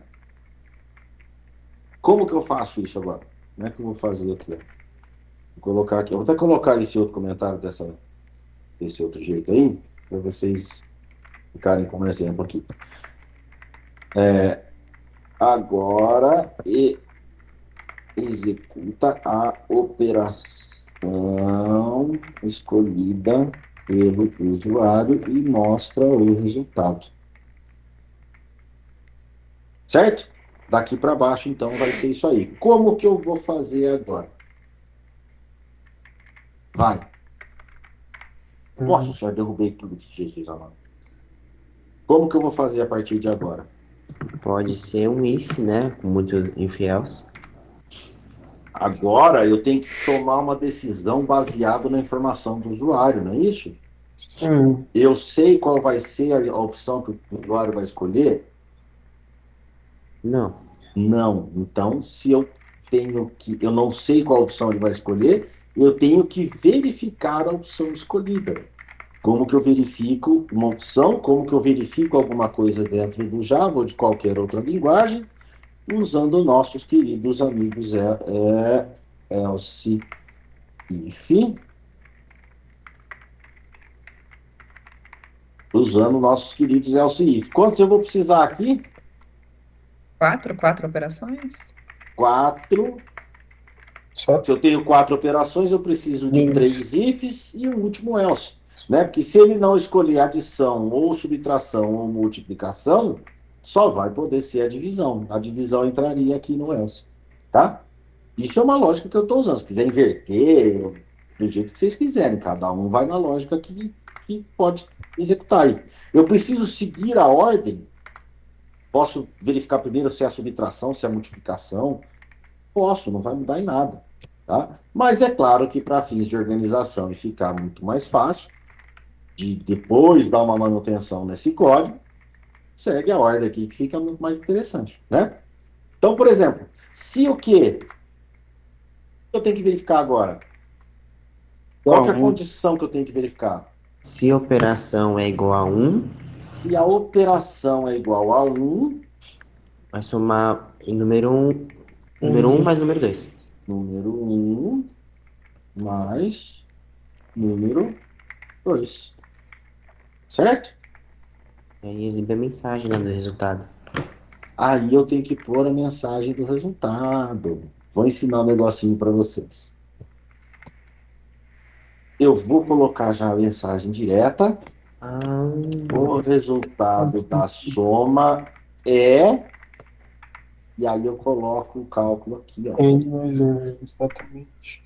Como que eu faço isso agora? Como é que eu vou fazer aqui? Ó? Vou colocar aqui. Eu vou até colocar esse outro comentário desse outro jeito aí, para vocês ficarem como exemplo aqui. Agora executa a operação escolhida pelo usuário e mostra o resultado. Certo? Daqui para baixo, então, vai ser isso aí. Como que eu vou fazer agora? Vai. Nossa senhora, derrubei tudo de Jesus amado. Como que eu vou fazer a partir de agora? Pode ser um if, né? Com muitos if else. Agora eu tenho que tomar uma decisão baseada na informação do usuário, não é isso? Sim. Eu sei qual vai ser a opção que o usuário vai escolher? Não. Não. Então, se eu não sei qual opção ele vai escolher, eu tenho que verificar a opção escolhida. Como que eu verifico uma opção? Como que eu verifico alguma coisa dentro do Java ou de qualquer outra linguagem? Usando nossos queridos amigos else if. Usando nossos queridos else if. Quantos eu vou precisar aqui? 4 operações? 4. Só Se eu tenho 4 operações, eu preciso de Isso. 3 ifs e o último else. Né? Porque se ele não escolher adição, ou subtração, ou multiplicação, só vai poder ser a divisão. A divisão entraria aqui no else. Tá? Isso é uma lógica que eu estou usando. Se quiser inverter, do jeito que vocês quiserem, cada um vai na lógica que pode executar aí. Eu preciso seguir a ordem. Posso verificar primeiro se é a subtração, se é a multiplicação. Posso, não vai mudar em nada. Tá? Mas é claro que para fins de organização e ficar muito mais fácil, de depois dar uma manutenção nesse código, segue a ordem aqui que fica muito mais interessante. Né? Então, por exemplo, se o que eu tenho que verificar agora? Qual que é a condição que eu tenho que verificar? Se a operação é igual a 1, Se a operação é igual a 1, vai somar em número 1 mais número 2. número 1 mais número 2. Certo? E aí exibe a mensagem, né, do resultado. Aí eu tenho que pôr a mensagem do resultado. Vou ensinar um negocinho para vocês. Eu vou colocar já a mensagem direta. O resultado da soma é... E aí eu coloco o cálculo aqui, ó. N mais 1, exatamente.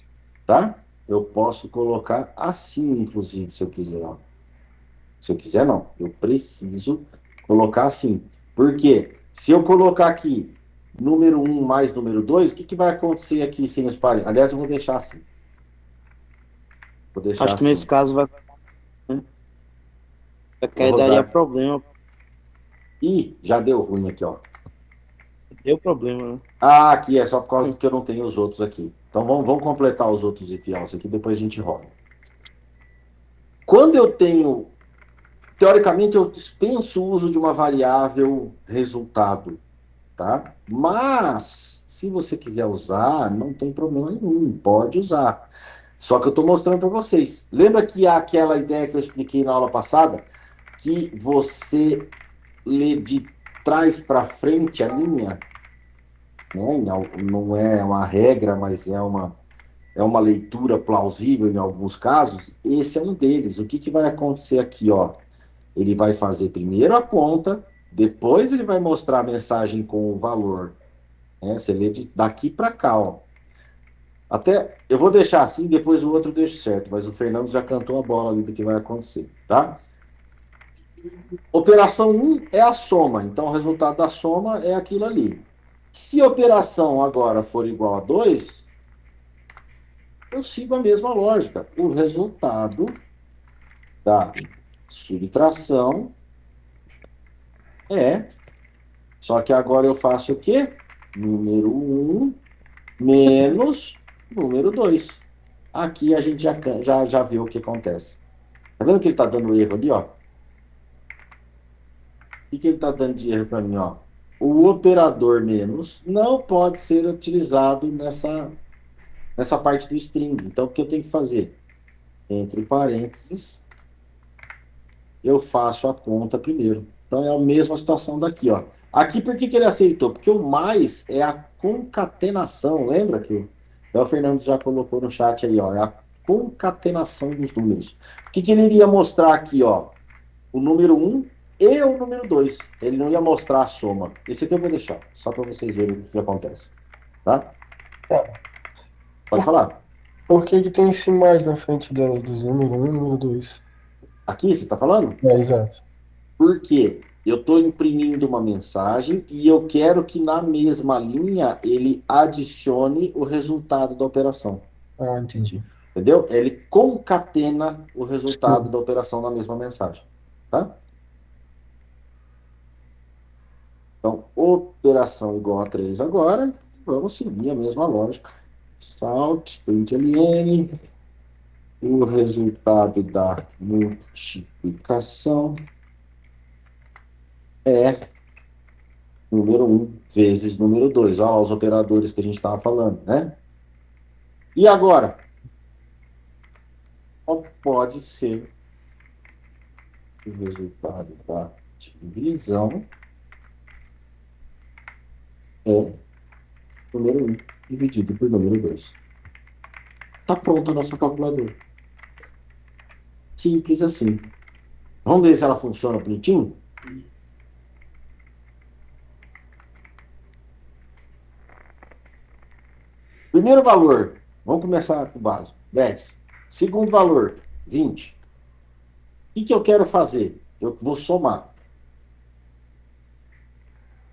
Tá? Eu posso colocar assim, inclusive, se eu quiser. Ó. Se eu quiser, não. Eu preciso colocar assim. Por quê? Se eu colocar aqui número 1 mais número 2, o que vai acontecer aqui sem os pares? Aliás, eu vou deixar assim. Vou deixar Acho que assim. nesse caso vai. Porque aí Vou daria rodar. problema. Ih, já deu ruim aqui, ó. Deu problema, né? Ah, aqui é só por causa que eu não tenho os outros aqui. Então vamos completar os outros if else aqui, depois a gente roda. Quando eu tenho... Teoricamente, eu dispenso o uso de uma variável resultado, tá? Mas, se você quiser usar, não tem problema nenhum, pode usar. Só que eu estou mostrando para vocês. Lembra que aquela ideia que eu expliquei na aula passada? Que você lê de trás para frente a linha, né? Não é uma regra, mas é uma leitura plausível em alguns casos. Esse é um deles. O que vai acontecer aqui, ó? Ele vai fazer primeiro a conta, depois ele vai mostrar a mensagem com o valor. Né? Você lê daqui para cá, ó. Até eu vou deixar assim, depois o outro eu deixo certo, mas o Fernando já cantou a bola ali do que vai acontecer, tá? Operação 1 é a soma, então o resultado da soma é aquilo ali. Se a operação agora for igual a 2, eu sigo a mesma lógica. O resultado da subtração é... Só que agora eu faço o quê? Número 1 menos número 2. Aqui a gente já viu o que acontece. Tá vendo que ele está dando erro ali, ó? O que ele está dando de erro para mim, ó? o operador menos não pode ser utilizado nessa parte do string. Então, o que eu tenho que fazer? Entre parênteses, eu faço a conta primeiro. Então, é a mesma situação daqui, ó. Aqui, por que ele aceitou? Porque o mais é a concatenação. Lembra que o Fernando já colocou no chat aí, ó. É a concatenação dos números. O que ele iria mostrar aqui, ó? O número 1 e o número 2. Ele não ia mostrar a soma. Esse aqui eu vou deixar, só para vocês verem o que acontece. Tá? Pode falar. Por que tem esse mais na frente delas, dos número 1 e número 2? Aqui, você está falando? Exato. Porque eu estou imprimindo uma mensagem e eu quero que na mesma linha ele adicione o resultado da operação. Ah, entendi. Entendeu? Ele concatena o resultado da operação na mesma mensagem. Tá? Então, operação igual a 3 agora. Vamos seguir a mesma lógica. Salt, println. O resultado da multiplicação é número 1 vezes número 2. Olha lá os operadores que a gente estava falando, né? E agora? Qual pode ser o resultado da divisão? É número 1 dividido por número 2. Está pronta a nossa calculadora. Simples assim. Vamos ver se ela funciona bonitinho? Primeiro valor, vamos começar com o básico, 10. Segundo valor, 20. O que eu quero fazer? Eu vou somar.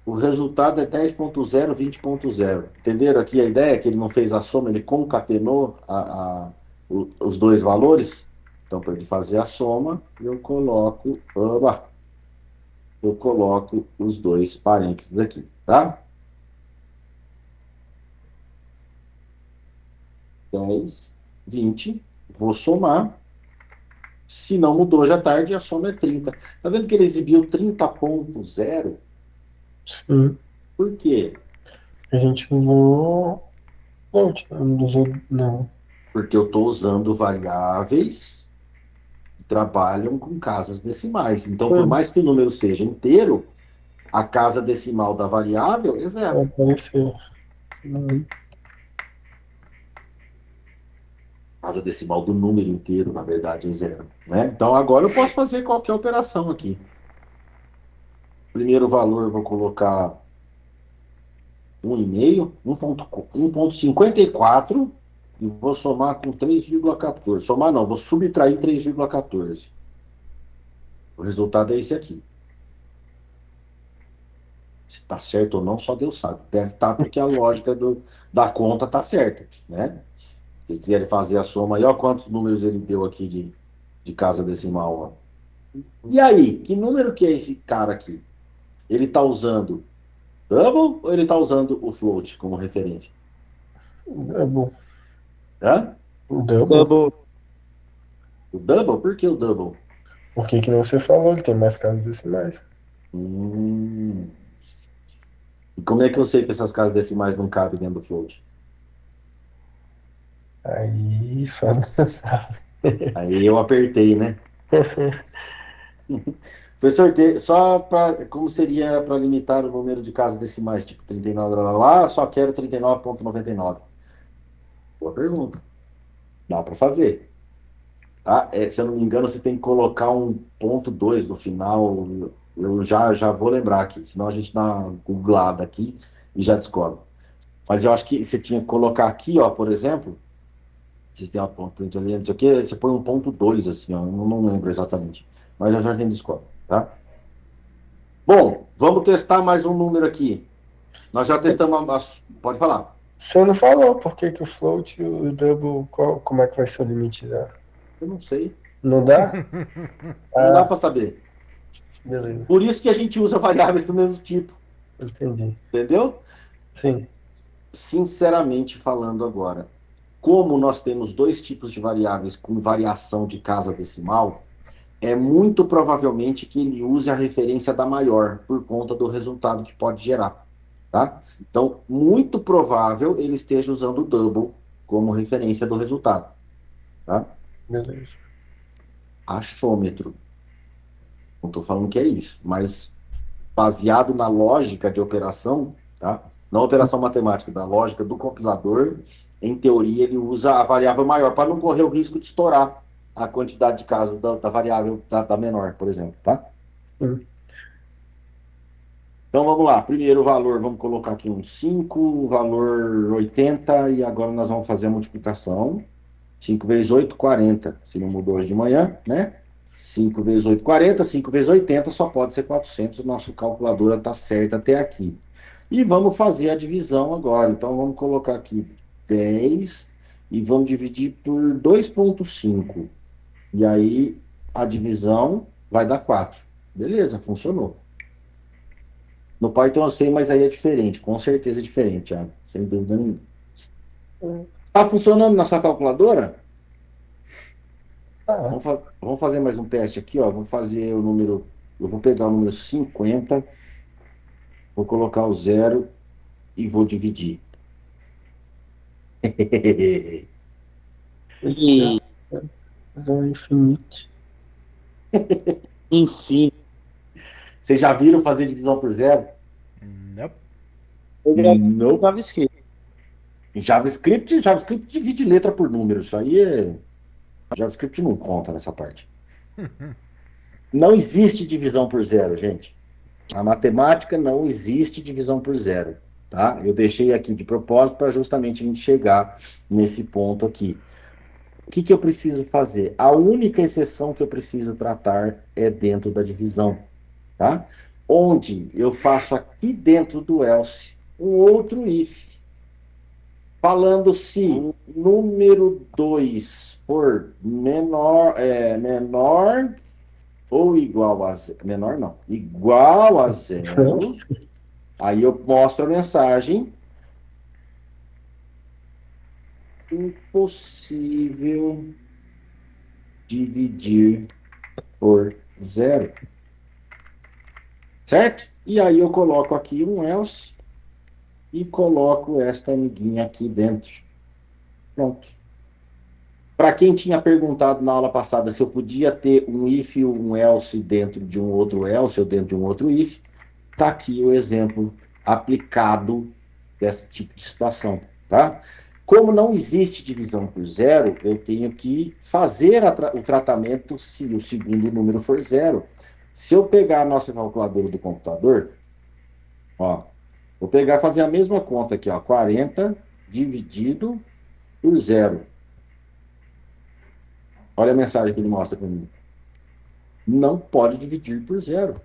O resultado é 10.0, 20.0. Entenderam aqui a ideia? Que ele não fez a soma, ele concatenou os dois valores? Então, para ele fazer a soma, eu coloco os dois parênteses aqui, tá? 10, 20, vou somar. Se não mudou já tarde, a soma é 30. Tá vendo que ele exibiu 30.0? Sim. Por quê? A gente usou float, não usou. Não. Porque eu estou usando variáveis que trabalham com casas decimais. Então, por mais que o número seja inteiro, a casa decimal da variável é zero. Vai aparecer. A casa decimal do número inteiro, na verdade, é zero. Né? Então, agora eu posso fazer qualquer operação aqui. Primeiro valor, eu vou colocar 1,5, 1,54 e vou somar com 3,14. Somar não, vou subtrair 3,14. O resultado é esse aqui. Se está certo ou não, só Deus sabe. Deve estar porque a lógica da conta está certa. Né? Se vocês quiserem fazer a soma aí, olha quantos números ele deu aqui de casa decimal. Ó. E aí, que número que é esse cara aqui? Ele está usando double ou ele está usando o float como referência? Double. Hã? Double. O double? Por que o double? Porque que nem você falou, ele tem mais casas decimais. E como é que eu sei que essas casas decimais não cabem dentro do float? Aí só não sabe. Aí eu apertei, né? Professor, só para como seria para limitar o número de casas decimais, tipo 39, lá, só quero 39,99. Boa pergunta. Dá para fazer. Tá? Se eu não me engano, você tem que colocar um ponto 2 no final. Eu já vou lembrar aqui, senão a gente dá uma googlada aqui e já descobre. Mas eu acho que você tinha que colocar aqui, ó, por exemplo, se tem uma ponto ali, não sei o que, você põe um ponto 2 assim, ó, eu não lembro exatamente. Mas já a gente descobre, tá? Bom, vamos testar mais um número aqui. Nós já testamos. Pode falar. Você não falou por que o float e o double, como é que vai ser o limite da. Eu não sei. Não dá? Não dá para saber. Beleza. Por isso que a gente usa variáveis do mesmo tipo. Entendi. Entendeu? Sim. Sinceramente falando agora, como nós temos dois tipos de variáveis com variação de casa decimal, é muito provavelmente que ele use a referência da maior, por conta do resultado que pode gerar, tá? Então, muito provável ele esteja usando o double como referência do resultado, tá? Beleza. Achômetro. Não estou falando que é isso, mas baseado na lógica de operação, tá? Na operação matemática, da lógica do compilador, em teoria ele usa a variável maior para não correr o risco de estourar a quantidade de casas da variável da menor, por exemplo, tá? Hum. Então vamos lá, primeiro valor, vamos colocar aqui um 5, valor 80, e agora nós vamos fazer a multiplicação. 5 vezes 8, 40, se não mudou hoje de manhã, né? 5 vezes 8, 40, 5 vezes 80 só pode ser 400, nossa calculadora está certa até aqui. E vamos fazer a divisão agora, então vamos colocar aqui 10 e vamos dividir por 2,5. E aí a divisão vai dar 4. Beleza, funcionou. No Python eu sei, mas aí é diferente, com certeza é diferente, Thiago, sem dúvida nenhuma. Está funcionando na sua calculadora? Ah, Vamos fazer mais um teste aqui, ó. Vou fazer o número. Eu vou pegar o número 50, vou colocar o 0 e vou dividir. E, Zão infinito. enfim, Vocês já viram fazer divisão por zero? Não. eu já Não. JavaScript. Em JavaScript divide letra por número. Isso aí é. JavaScript não conta nessa parte. Não existe divisão por zero, gente. A matemática não existe divisão por zero, tá? Eu deixei aqui de propósito para justamente a gente chegar nesse ponto aqui. O que eu preciso fazer? A única exceção que eu preciso tratar é dentro da divisão, tá? Onde eu faço aqui dentro do else um outro if, falando se número 2 for menor ou igual a zero, menor não, igual a zero, aí eu mostro a mensagem: impossível dividir por zero. Certo? E aí eu coloco aqui um else e coloco esta amiguinha aqui dentro. Pronto. Para quem tinha perguntado na aula passada se eu podia ter um if e um else dentro de um outro else ou dentro de um outro if, está aqui o exemplo aplicado desse tipo de situação, tá? Como não existe divisão por zero, eu tenho que fazer o tratamento se o segundo número for zero. Se eu pegar a nossa calculadora do computador, ó, vou pegar e fazer a mesma conta aqui, ó, 40 dividido por zero. Olha a mensagem que ele mostra para mim. Não pode dividir por zero.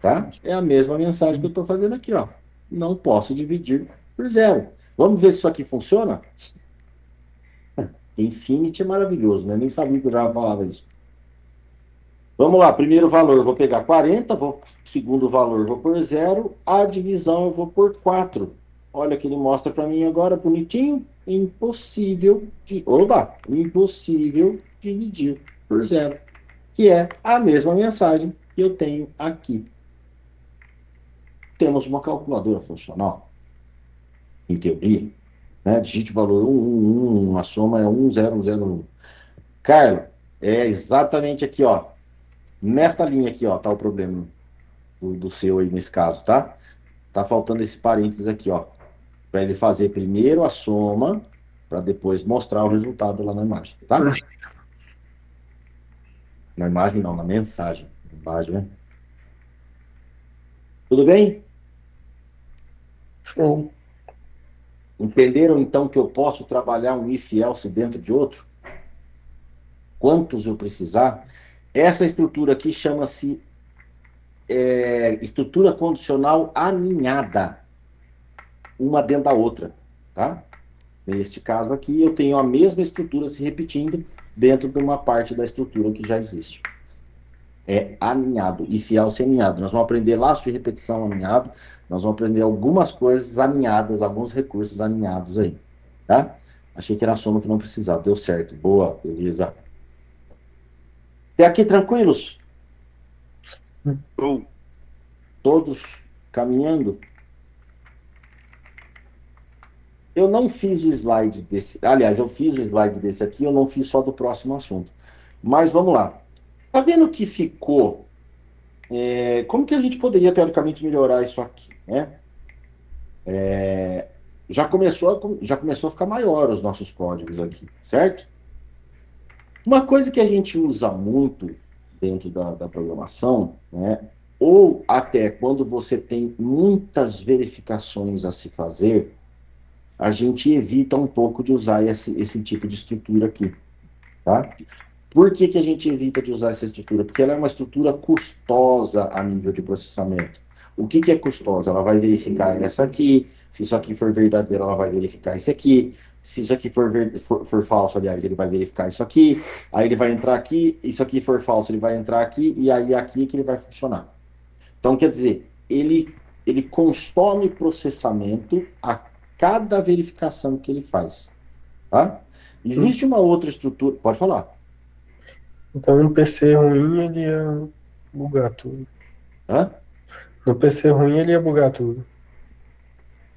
Tá? É a mesma mensagem que eu estou fazendo aqui, ó. Não posso dividir por zero. Vamos ver se isso aqui funciona? Infinity é maravilhoso, né? Nem sabia que eu já falava isso. Vamos lá, primeiro valor, vou pegar 40, segundo valor, vou por zero, a divisão eu vou por 4. Olha que ele mostra para mim agora, bonitinho, impossível dividir por zero, que é a mesma mensagem que eu tenho aqui. Temos uma calculadora funcional, em teoria, né? Digite o valor 1, a soma é 1001. Carla, é exatamente aqui, ó. Nesta linha aqui, ó, tá o problema do seu aí nesse caso, tá? Tá faltando esse parênteses aqui, ó, para ele fazer primeiro a soma, para depois mostrar o resultado lá na imagem, tá? Na imagem não, na mensagem. Na imagem, né? Tudo bem? Show. Entenderam então que eu posso trabalhar um if else dentro de outro? Quantos eu precisar? Essa estrutura aqui chama-se estrutura condicional aninhada, uma dentro da outra, tá? Neste caso aqui, eu tenho a mesma estrutura se repetindo dentro de uma parte da estrutura que já existe. É aninhado, if else aninhado. Nós vamos aprender laço de repetição aninhado, nós vamos aprender algumas coisas aninhadas, alguns recursos aninhados aí, tá? Achei que era a soma que não precisava, deu certo. Boa, beleza. Até aqui tranquilos? Show. Todos caminhando? Eu não fiz o slide desse. Aliás, eu fiz o slide desse aqui, eu não fiz só do próximo assunto. Mas vamos lá. Tá vendo que ficou? Como que a gente poderia, teoricamente, melhorar isso aqui, né? Já começou a ficar maior os nossos códigos aqui, certo? Uma coisa que a gente usa muito dentro da programação, né? Ou até quando você tem muitas verificações a se fazer, a gente evita um pouco de usar esse tipo de estrutura aqui, tá? Por que que a gente evita de usar essa estrutura? Porque ela é uma estrutura custosa a nível de processamento. O que que é custosa? Ela vai verificar essa aqui, se isso aqui for verdadeiro, ela vai verificar esse aqui, se isso aqui for falso, aliás, ele vai verificar isso aqui, aí ele vai entrar aqui, isso aqui for falso, ele vai entrar aqui, e aí aqui que ele vai funcionar. Então, quer dizer, ele consome processamento a cada verificação que ele faz, tá? Existe uma outra estrutura, pode falar. Então, um PC ruim, ele ia bugar tudo. Hã? No PC ruim, ele ia bugar tudo.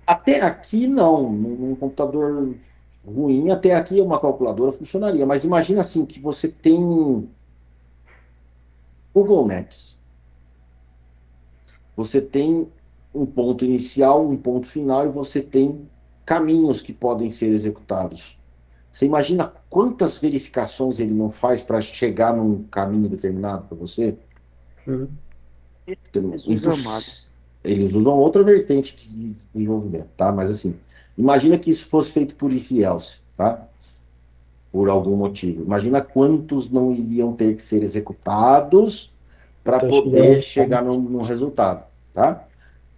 Até aqui não, num computador ruim, até aqui uma calculadora funcionaria, mas imagina assim que você tem Google Maps, você tem um ponto inicial, um ponto final e você tem caminhos que podem ser executados. Você imagina quantas verificações ele não faz para chegar num caminho determinado para você? Hum. Eles usam outra vertente de desenvolvimento, tá? Mas assim, imagina que isso fosse feito por if else, tá? Por algum motivo. Imagina quantos não iriam ter que ser executados para Pra poder chegar chegar num resultado, tá?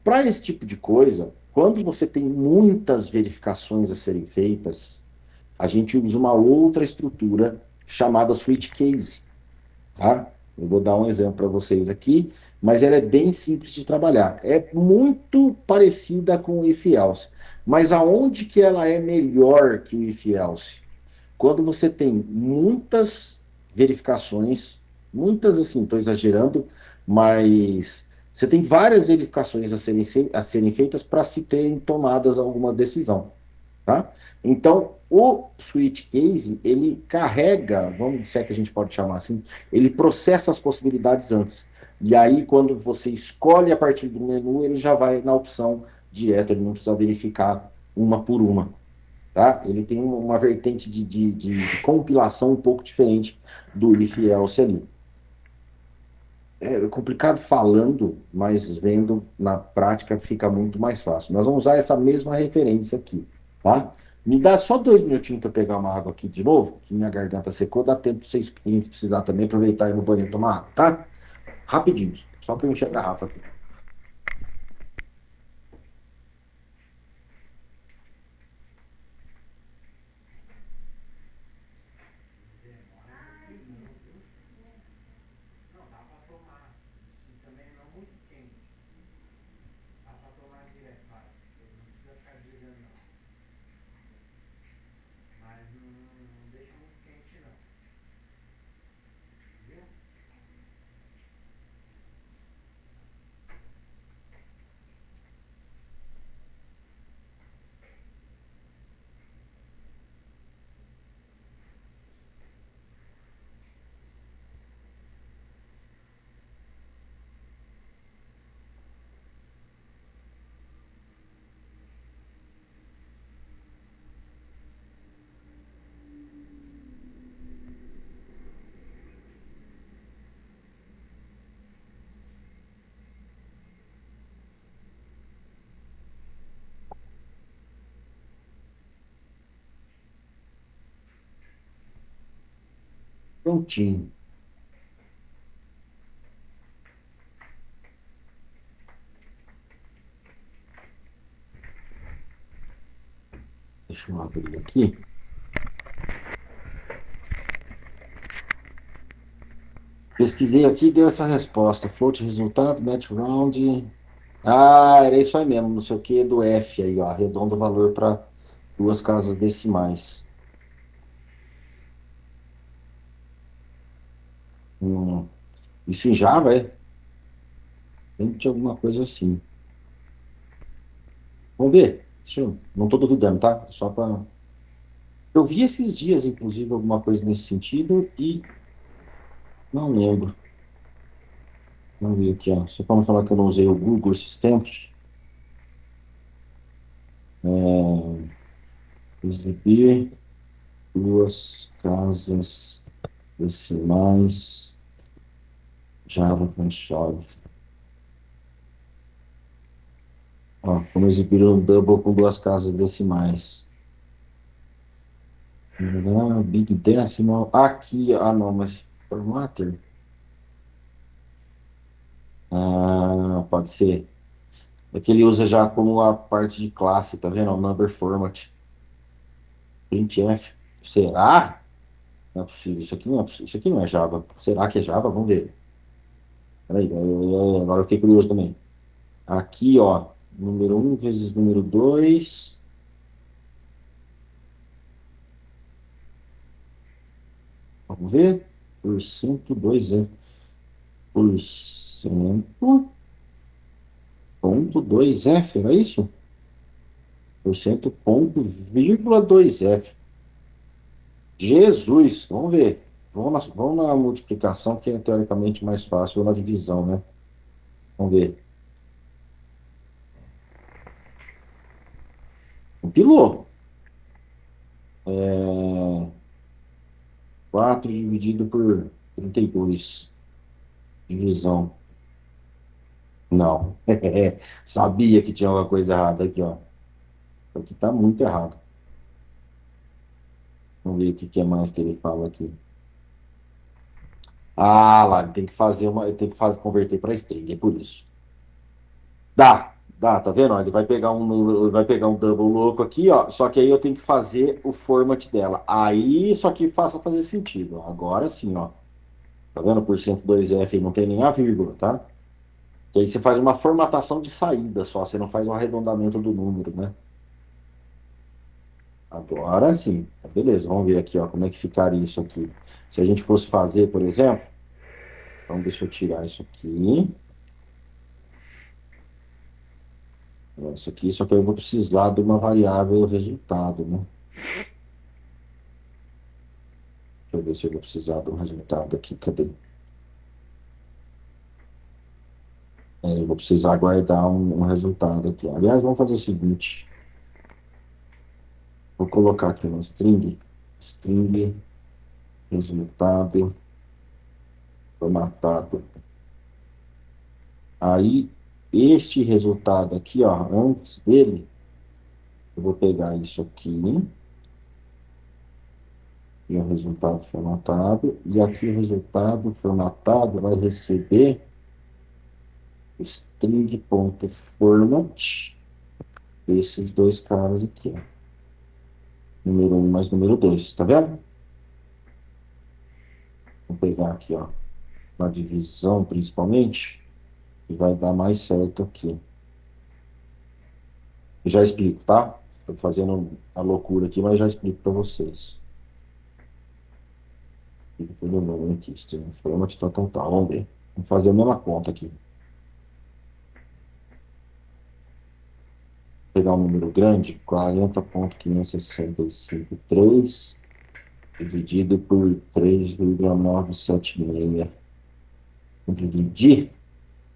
Para esse tipo de coisa, quando você tem muitas verificações a serem feitas, a gente usa uma outra estrutura chamada switch case, tá? Eu vou dar um exemplo para vocês aqui, mas ela é bem simples de trabalhar. É muito parecida com o if else, mas aonde que ela é melhor que o if else? Quando você tem muitas verificações, muitas assim, estou exagerando, mas você tem várias verificações a serem feitas para se terem tomadas alguma decisão, tá? Então, o switch case, ele carrega, vamos se é que a gente pode chamar assim, ele processa as possibilidades antes. E aí, quando você escolhe a partir do menu, ele já vai na opção direto, ele não precisa verificar uma por uma, tá? Ele tem uma vertente de compilação um pouco diferente do if else ali. É complicado falando, mas vendo na prática fica muito mais fácil. Nós vamos usar essa mesma referência aqui, tá? Me dá só 2 minutinhos para pegar uma água aqui de novo, que minha garganta secou, dá tempo para vocês precisar também aproveitar e ir no banheiro tomar água, tá? Rapidinho, só para eu encher a garrafa aqui. Prontinho. Deixa eu abrir aqui. Pesquisei aqui e deu essa resposta. Float resultado, match round. Ah, era isso aí mesmo, não sei o que, do F aí, ó. Arredonda o valor para 2 casas decimais. Hum, isso em Java, é? Tem de alguma coisa assim. Vamos ver. Não estou duvidando, tá? Só para. Eu vi esses dias, inclusive, alguma coisa nesse sentido e não lembro. Vamos ver aqui, ó. Só para não falar que eu não usei o Google esses tempos. Exibir duas casas decimais Java Console. Ó, como exibir um double com duas casas decimais. Big Decimal. Aqui, não, mas formatter. Pode ser. É que ele usa já como a parte de classe, tá vendo? O number format. Printf. Será? Não é possível. Isso aqui não é possível. Isso aqui não é Java. Será que é Java? Vamos ver. Peraí, agora eu fiquei curioso também. Aqui, ó, número um vezes número 2. Vamos ver. Porcento 2 porcento ponto 2F, era isso? Porcento ponto vírgula 2F. Jesus, vamos ver. Vamos na multiplicação, que é teoricamente mais fácil, ou na divisão, né? Vamos ver. Compilou. 4 dividido por 32. Divisão. Não. Sabia que tinha alguma coisa errada aqui, ó. Aqui tá muito errado. Vamos ver o que é mais que ele fala aqui. Lá, ele tem que fazer converter para string, é por isso. Dá, tá vendo? Ó, ele vai pegar um double louco aqui, ó. Só que aí eu tenho que fazer o format dela. Aí isso aqui faça fazer sentido. Agora sim, ó. Tá vendo? Porcento 2F aí não tem nem a vírgula, tá? E aí você faz uma formatação de saída só, você não faz um arredondamento do número, né? Agora sim. Beleza, vamos ver aqui, ó, como é que ficaria isso aqui. Se a gente fosse fazer, por exemplo, então deixa eu tirar isso aqui. Isso aqui, só que eu vou precisar de uma variável resultado, né? Deixa eu ver se eu vou precisar do resultado aqui. Cadê? Eu vou precisar guardar um resultado aqui. Aliás, vamos fazer o seguinte. Vou colocar aqui uma string. String resultado formatado. Aí, este resultado aqui, ó, antes dele, eu vou pegar isso aqui, e o resultado formatado, e aqui o resultado formatado vai receber string.format desses dois caras aqui, ó. Número 1 mais número 2, tá vendo? Vou pegar aqui, ó, na divisão principalmente, e vai dar mais certo aqui. Eu já explico, tá? Estou fazendo a loucura aqui, mas já explico para vocês. Fica pelo nome aqui, string format, tá. Vamos ver. Vamos fazer a mesma conta aqui. Pegar um número grande, 40.565.3 dividido por 3,976. Dividir.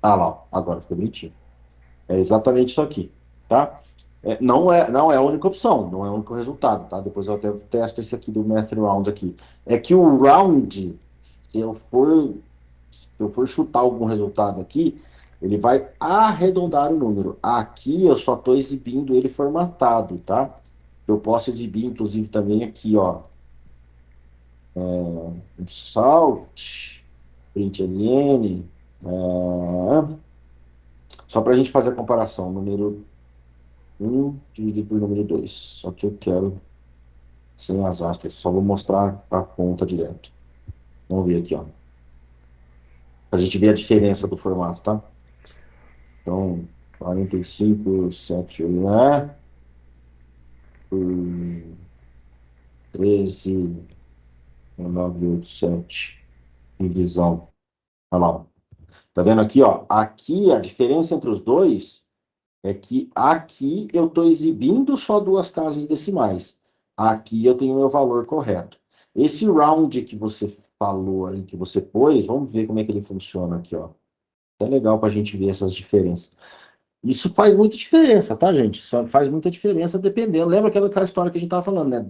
Lá, agora ficou bonitinho. É exatamente isso aqui, tá? Não é a única opção, não é o único resultado, tá? Depois eu até testo esse aqui do math round aqui. É que o round, se eu for chutar algum resultado aqui, ele vai arredondar o número. Aqui eu só estou exibindo ele formatado, tá? Eu posso exibir, inclusive, também aqui, ó. Salt, println, só para a gente fazer a comparação. Número 1 dividido por número 2. Só que eu quero sem as aspas, só vou mostrar a conta direto. Vamos ver aqui, ó. Para a gente ver a diferença do formato, tá? Então, 45,7 por 13,987 Divisão. Olha lá. Ó. Tá vendo aqui, ó? Aqui a diferença entre os dois é que aqui eu estou exibindo só duas casas decimais. Aqui eu tenho o meu valor correto. Esse round que você falou aí, que você pôs, vamos ver como é que ele funciona aqui, ó. É legal para a gente ver essas diferenças. Isso faz muita diferença, tá, gente? Só faz muita diferença dependendo. Lembra aquela história que a gente estava falando, né?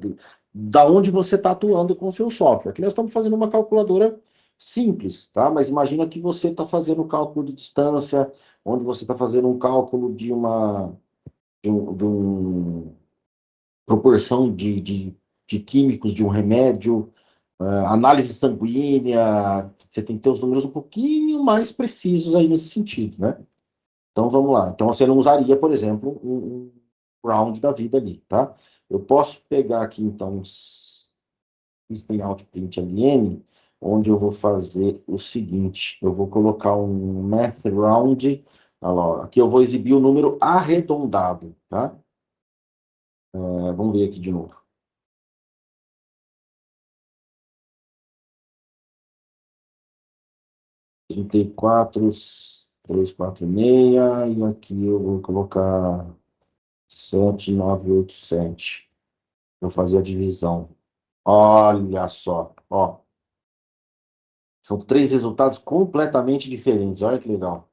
Da onde você está atuando com o seu software. Aqui nós estamos fazendo uma calculadora simples, tá? Mas imagina que você está fazendo um cálculo de distância, onde você está fazendo um cálculo de uma proporção de químicos de um remédio, análise sanguínea. Você tem que ter os números um pouquinho mais precisos aí nesse sentido, né? Então vamos lá. Então você não usaria, por exemplo, um round da vida ali, tá? Eu posso pegar aqui então System Out Print LN, onde eu vou fazer o seguinte: eu vou colocar um Math Round. Olha lá, ó. Aqui eu vou exibir o número arredondado, tá? Vamos ver aqui de novo. 34,346, e aqui eu vou colocar 7,987. Vou fazer a divisão. Olha só, ó. São três resultados completamente diferentes. Olha que legal.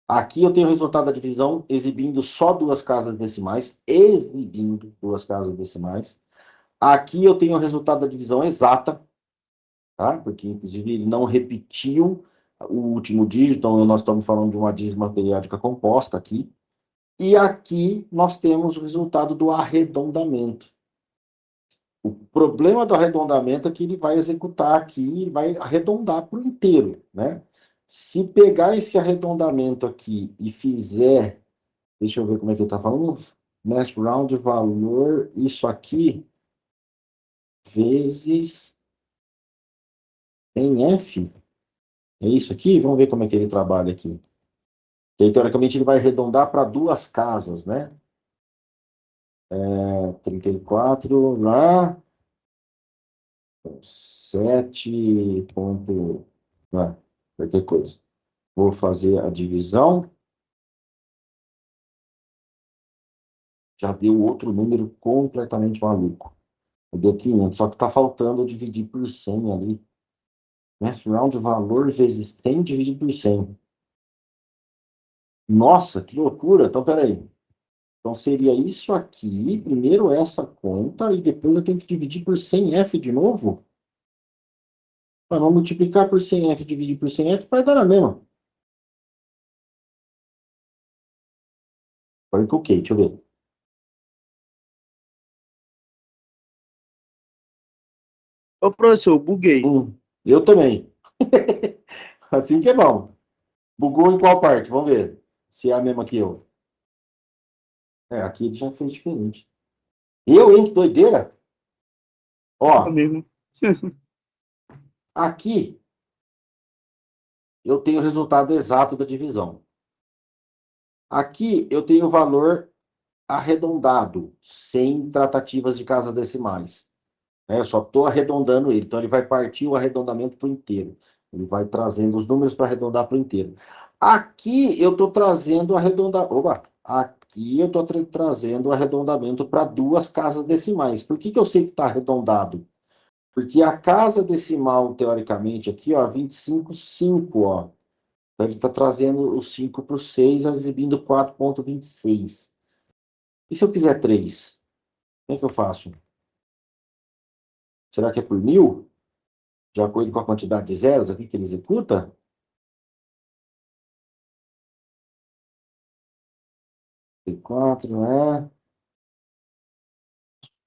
Aqui eu tenho o resultado da divisão exibindo só duas casas decimais. Exibindo duas casas decimais. Aqui eu tenho o resultado da divisão exata, tá? Porque, inclusive, ele não repetiu o último dígito. Então, nós estamos falando de uma dízima periódica composta aqui. E aqui nós temos o resultado do arredondamento. O problema do arredondamento é que ele vai executar aqui e vai arredondar para o inteiro, né? Se pegar esse arredondamento aqui e fizer, deixa eu ver como é que ele está falando, math round valor, isso aqui, vezes em F, é isso aqui? Vamos ver como é que ele trabalha aqui. E aí, teoricamente, ele vai arredondar para duas casas, né? 34 lá, 7 ponto, qualquer coisa. Vou fazer a divisão. Já deu outro número completamente maluco. Deu 500, só que está faltando eu dividir por 100 ali. Math round valor vezes 100 dividido por 100. Nossa, que loucura. Então, peraí. Então, seria isso aqui, primeiro essa conta, e depois eu tenho que dividir por 100F de novo? Mas vamos multiplicar por 100F, dividir por 100F, vai dar a mesma. Agora que ok, deixa eu ver. Ô, professor, buguei. Eu também. Assim que é bom. Bugou em qual parte? Vamos ver se é a mesma que eu. Aqui ele já fez diferente. Eu, hein? Que doideira. Isso Ó, mesmo. aqui eu tenho o resultado exato da divisão. Aqui eu tenho o valor arredondado, sem tratativas de casas decimais. Eu só estou arredondando ele. Então ele vai partir o arredondamento para o inteiro. Ele vai trazendo os números para arredondar para o inteiro. Aqui eu estou trazendo aqui eu estou trazendo o arredondamento para duas casas decimais. Por que eu sei que está arredondado? Porque a casa decimal, teoricamente, aqui, ó, 25,5, ó. Então, ele está trazendo o 5 para o 6, exibindo 4,26. E se eu quiser 3? Como é que eu faço? Será que é por 1000? De acordo com a quantidade de zeros aqui que ele executa? 4, né?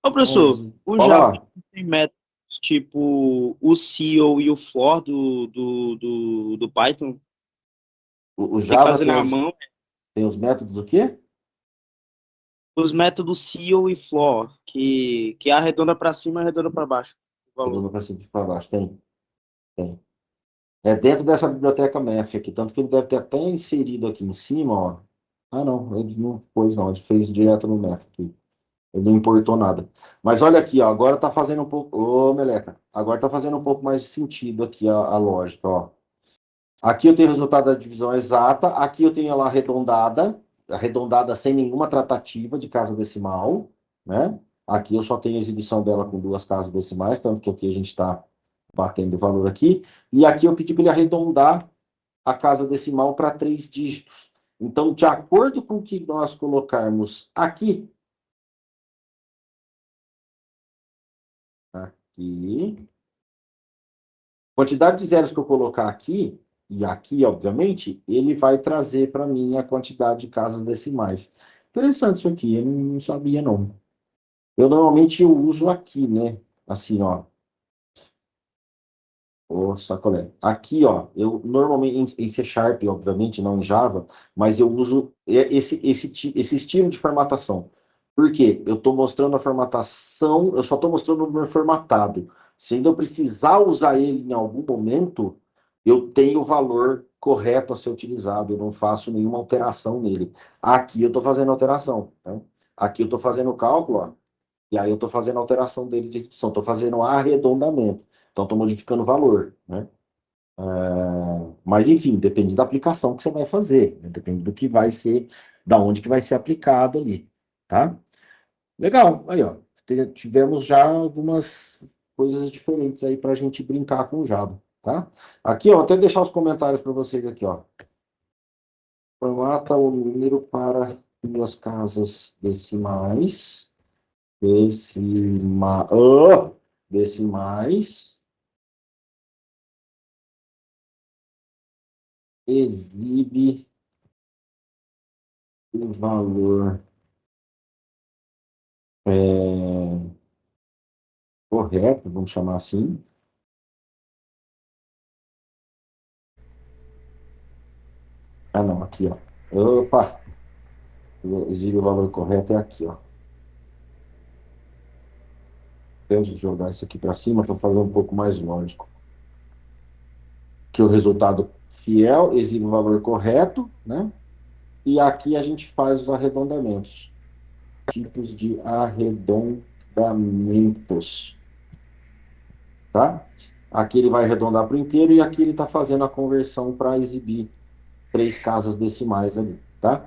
Ô, professor, 11. o Fala Java lá. tem métodos tipo o CEO e o for do Python? O Tem que Java fazer na mão. tem os métodos do quê? Os métodos CEO e for, que arredonda para cima e arredonda para baixo. O valor. Redondo para cima e para baixo. Tem. É dentro dessa biblioteca Math aqui. Tanto que ele deve ter até inserido aqui em cima, ó. Ah, não. Ele não pôs, não. Ele fez direto no Math aqui. Ele não importou nada. Mas olha aqui, ó, agora tá fazendo um pouco. Ô, Meleca, agora tá fazendo um pouco mais de sentido aqui a lógica, ó. Aqui eu tenho o resultado da divisão exata, aqui eu tenho ela arredondada sem nenhuma tratativa de casa decimal, né? Aqui eu só tenho a exibição dela com duas casas decimais, tanto que aqui a gente está batendo o valor aqui. E aqui eu pedi para ele arredondar a casa decimal para 3 dígitos. Então, de acordo com o que nós colocarmos aqui, quantidade de zeros que eu colocar aqui, e aqui, obviamente, ele vai trazer para mim a quantidade de casas decimais. Interessante isso aqui, eu não sabia, não. Eu normalmente uso aqui, né? Assim, ó. Ô, sacolé. Aqui, ó, eu normalmente em C Sharp, obviamente, não em Java, mas eu uso esse estilo de formatação. Por quê? Eu estou mostrando a formatação, eu só estou mostrando o número formatado. Se ainda eu precisar usar ele em algum momento, eu tenho o valor correto a ser utilizado, eu não faço nenhuma alteração nele. Aqui eu estou fazendo alteração, tá? Aqui eu estou fazendo o cálculo, ó, e aí eu estou fazendo a alteração dele de descrição, estou fazendo arredondamento. Então, estou modificando o valor, né? Mas, enfim, depende da aplicação que você vai fazer, né? Depende do que vai ser, da onde que vai ser aplicado ali, tá? Legal, aí, ó. Tivemos já algumas coisas diferentes aí para a gente brincar com o Java, tá? Aqui, ó, até deixar os comentários para vocês aqui, ó. Formata o número para duas casas decimais, decimais, exibe o valor correto, vamos chamar assim. Ah, não, aqui, ó. Opa! Exibe o valor correto é aqui, ó. Deixa eu jogar isso aqui para cima para fazer um pouco mais lógico. Que o resultado fiel exibe o valor correto, né? E aqui a gente faz os arredondamentos. Tipos de arredondamentos. Tá? Aqui ele vai arredondar para o inteiro e aqui ele está fazendo a conversão para exibir 3 casas decimais ali, tá?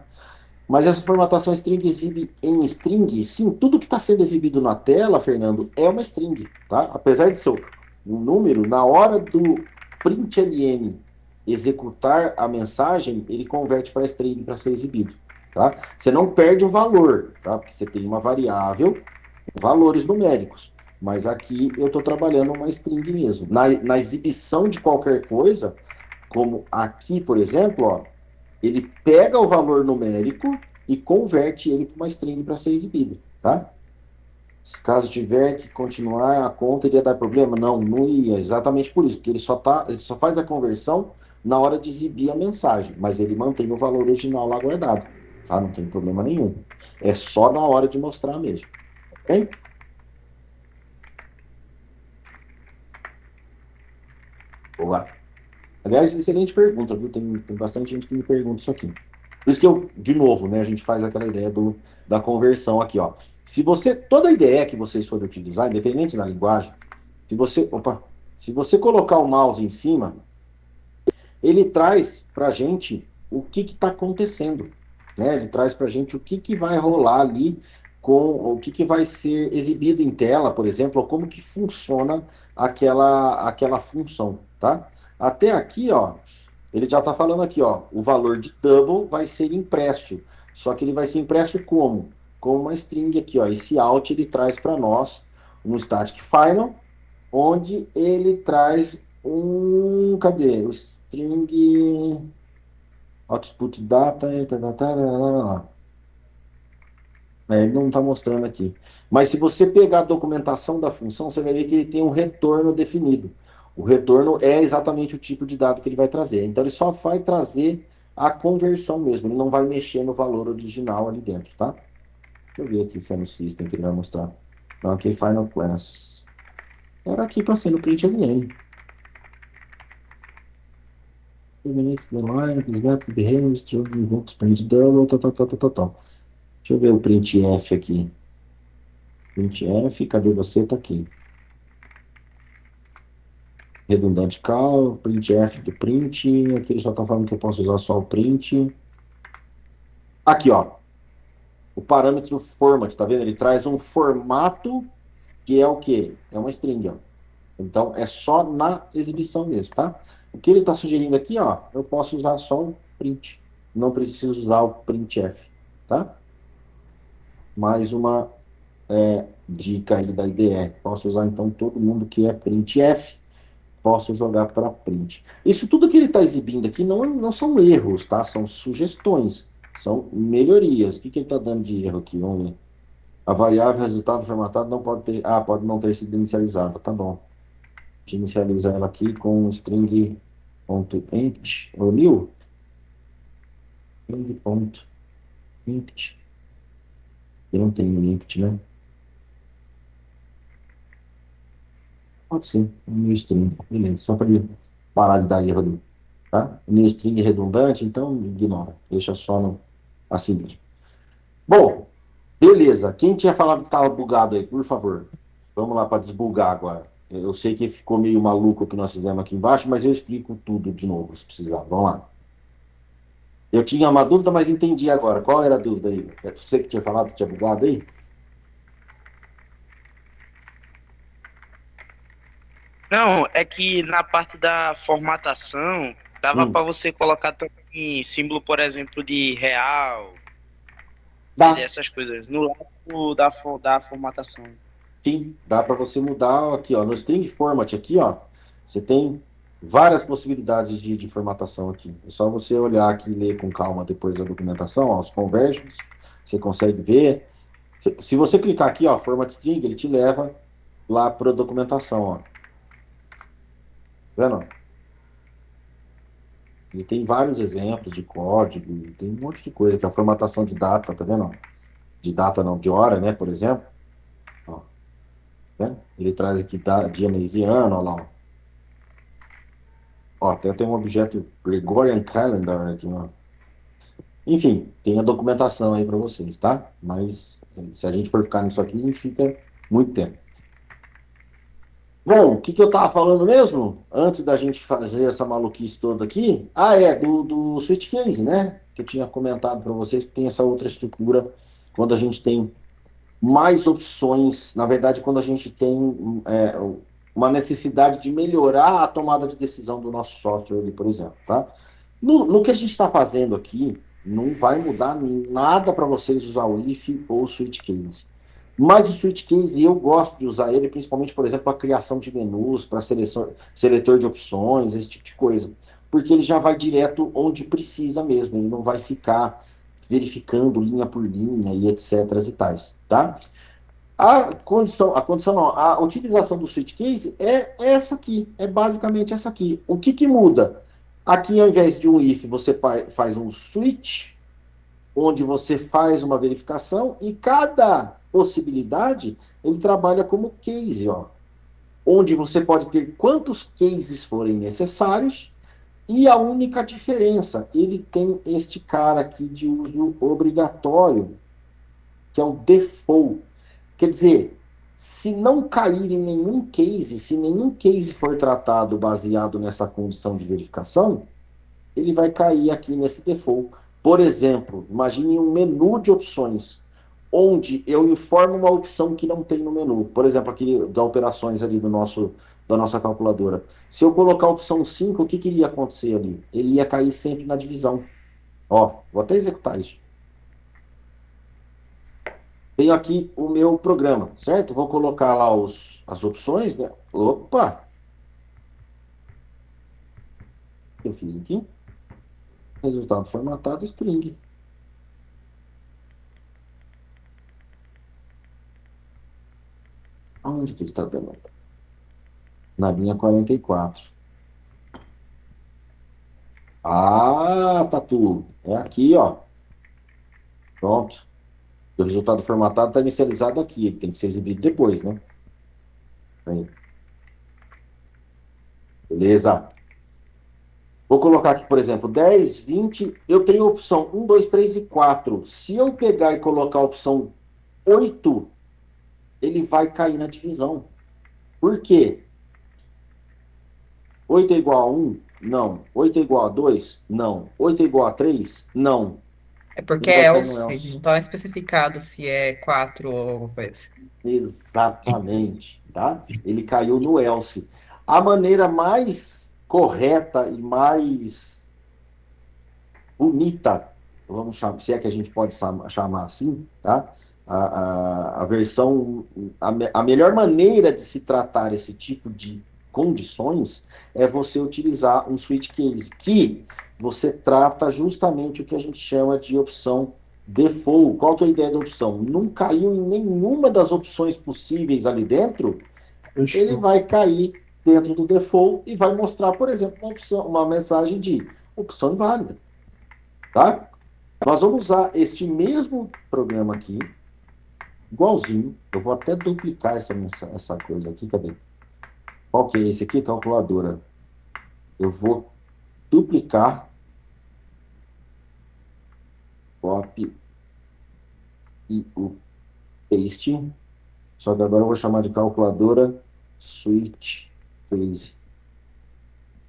Mas essa formatação string exibe em string, sim, tudo que está sendo exibido na tela, Fernando, é uma string, tá? Apesar de ser um número, na hora do println executar a mensagem, ele converte para string para ser exibido, tá? Você não perde o valor, tá? Porque você tem uma variável, valores numéricos. Mas aqui eu estou trabalhando uma string mesmo. Na exibição de qualquer coisa, como aqui, por exemplo, ó, ele pega o valor numérico e converte ele para uma string para ser exibido, tá? Se caso tiver que continuar a conta, iria dar problema? Não, não ia, exatamente por isso, porque ele só faz a conversão na hora de exibir a mensagem, mas ele mantém o valor original lá guardado, tá? Não tem problema nenhum. É só na hora de mostrar mesmo, ok? Boa. Aliás, excelente pergunta, viu? Tem bastante gente que me pergunta isso aqui. Por isso que eu, de novo, né, a gente faz aquela ideia da conversão aqui, ó. Se você, toda ideia que vocês forem utilizar, independente da linguagem, se você colocar o mouse em cima, ele traz para a gente o que está acontecendo, né? Ele traz para a gente o que vai rolar ali, com o que vai ser exibido em tela, por exemplo, ou como que funciona aquela função, tá? Até aqui, ó, ele já está falando aqui, ó, o valor de double vai ser impresso, só que ele vai ser impresso como? Com uma string aqui, ó, esse out ele traz para nós um static final, onde ele traz cadê? O string output data, ele não está mostrando aqui. Mas se você pegar a documentação da função, você vai ver que ele tem um retorno definido. O retorno é exatamente o tipo de dado que ele vai trazer. Então ele só vai trazer a conversão mesmo, ele não vai mexer no valor original ali dentro, tá? Deixa eu ver aqui se é no system que ele vai mostrar. Não, aqui final class. Era aqui para ser no println. Terminates the line, this method behaves, to invokes print double, tal. Deixa eu ver o printf aqui. printf, cadê você? Tá aqui. Redundante cal, printf do print, aqui ele só tá falando que eu posso usar só o print. Aqui, ó, o parâmetro format, tá vendo? Ele traz um formato que é o quê? É uma string, ó. Então, é só na exibição mesmo, tá? O que ele está sugerindo aqui, ó, eu posso usar só o print. Não preciso usar o printf, tá? Mais uma dica aí da IDE. Posso usar, então, todo mundo que é printf, posso jogar para print. Isso tudo que ele está exibindo aqui não são erros, tá? São sugestões, são melhorias. O que ele está dando de erro aqui? Vamos ver. A variável resultado formatado não pode ter... Ah, pode não ter sido inicializada, tá bom. A gente inicializa ela aqui com string.int, ou new, string.int. Eu não tenho int, né? Pode ser, new string, beleza, só para ele parar de dar erro ali, tá? New string redundante, então ignora, deixa só no assim mesmo. Bom, beleza, quem tinha falado que estava bugado aí, por favor, vamos lá para desbugar agora. Eu sei que ficou meio maluco o que nós fizemos aqui embaixo, mas eu explico tudo de novo, se precisar. Vamos lá. Eu tinha uma dúvida, mas entendi agora. Qual era a dúvida aí? É você que tinha falado que tinha bugado aí? Não, é que na parte da formatação, dava para você colocar também símbolo, por exemplo, de real, Dá. essas coisas, no lado da formatação. Sim, dá para você mudar aqui, ó, no string format aqui, ó, você tem várias possibilidades de formatação aqui. É só você olhar aqui e ler com calma depois da documentação, ó, os conversions, você consegue ver. Se você clicar aqui, ó, format string, ele te leva lá para a documentação, ó. Tá vendo? Ele tem vários exemplos de código, tem um monte de coisa, que é a formatação de data, tá vendo? De data não, de hora, né, por exemplo. Ó, né? Ele traz aqui dia, mês e ano, ó lá, ó. Ó, até tem um objeto Gregorian Calendar aqui, ó. Enfim, tem a documentação aí para vocês, tá? Mas se a gente for ficar nisso aqui, a gente fica muito tempo. Bom, o que eu estava falando mesmo? Antes da gente fazer essa maluquice toda aqui. Ah, do switch case, né? Que eu tinha comentado para vocês que tem essa outra estrutura quando a gente tem mais opções. Na verdade, quando a gente tem uma necessidade de melhorar a tomada de decisão do nosso software ali, por exemplo, tá? No que a gente está fazendo aqui, não vai mudar nada para vocês usar o if ou o switch case. Mas o switch case, eu gosto de usar ele, principalmente, por exemplo, para criação de menus, para seletor de opções, esse tipo de coisa. Porque ele já vai direto onde precisa mesmo, ele não vai ficar verificando linha por linha e etc. e tais, tá? A utilização do switch case é essa aqui, é basicamente essa aqui. O que muda? Aqui, ao invés de um if, você faz um switch, onde você faz uma verificação e cada possibilidade ele trabalha como case, ó, onde você pode ter quantos cases forem necessários e a única diferença, ele tem este cara aqui de uso obrigatório, que é o default. Quer dizer, se não cair em nenhum case, se nenhum case for tratado baseado nessa condição de verificação, ele vai cair aqui nesse default. Por exemplo, imagine um menu de opções, onde eu informo uma opção que não tem no menu. Por exemplo, aqui das operações ali da nossa calculadora. Se eu colocar a opção 5, o que iria acontecer ali? Ele ia cair sempre na divisão. Ó, vou até executar isso. Tenho aqui o meu programa, certo? Vou colocar lá as opções, né? Opa! Eu fiz aqui. Resultado formatado, string. Onde que ele está dando? Na linha 44. Ah, Tatu. É aqui, ó. Pronto. O resultado formatado está inicializado aqui. Ele tem que ser exibido depois, né? Aí. Beleza. Vou colocar aqui, por exemplo, 10, 20. Eu tenho a opção 1, 2, 3 e 4. Se eu pegar e colocar a opção 8, ele vai cair na divisão. Por quê? 8 é igual a 1? Não. 8 é igual a 2? Não. 8 é igual a 3? Não. É porque Ele vai é cair no else, else. não tá especificado se é 4 ou alguma coisa. Exatamente, tá? Ele caiu no else. A maneira mais correta e mais bonita, vamos chamar, se é que a gente pode chamar assim, tá? A versão, a melhor maneira de se tratar esse tipo de condições é você utilizar um switch case, que você trata justamente o que a gente chama de opção default. Qual que é a ideia da opção? Não caiu em nenhuma das opções possíveis ali dentro, ele vai cair dentro do default e vai mostrar, por exemplo, uma mensagem de opção inválida. Tá? Nós vamos usar este mesmo programa aqui, igualzinho. Eu vou até duplicar essa coisa aqui. Cadê? Qual que é esse aqui? Calculadora. Eu vou duplicar. Copy e o paste. Só que agora eu vou chamar de calculadora switch case.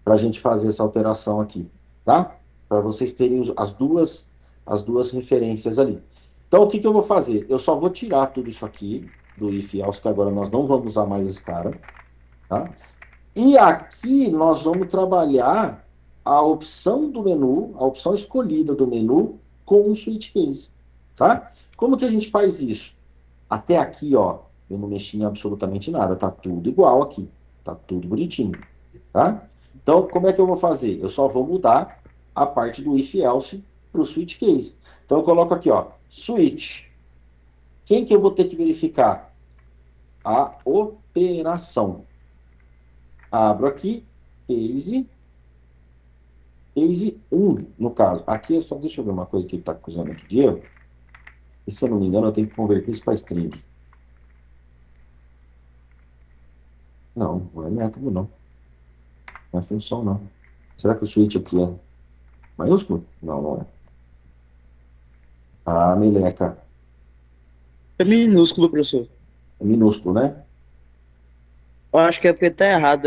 Para a gente fazer essa alteração aqui. Tá? Para vocês terem as duas referências ali. Então, o que eu vou fazer? Eu só vou tirar tudo isso aqui do if else, que agora nós não vamos usar mais esse cara. Tá? E aqui nós vamos trabalhar a opção do menu, a opção escolhida do menu com o switch case. Tá? Como que a gente faz isso? Até aqui, ó, eu não mexi em absolutamente nada. Tá tudo igual aqui. Tá tudo bonitinho. Tá? Então, como é que eu vou fazer? Eu só vou mudar a parte do if else para o switch case. Então, eu coloco aqui, ó, switch. Quem que eu vou ter que verificar? A operação. Abro aqui, case 1, no caso. Aqui, deixa eu ver uma coisa que ele está acusando aqui de erro. E, se eu não me engano, eu tenho que converter isso para string. Não, não é método, não. Não é função, não. Será que o switch aqui é maiúsculo? Não, não é. Ah, meleca. É minúsculo, professor. É minúsculo, né? Eu acho que é porque tá errado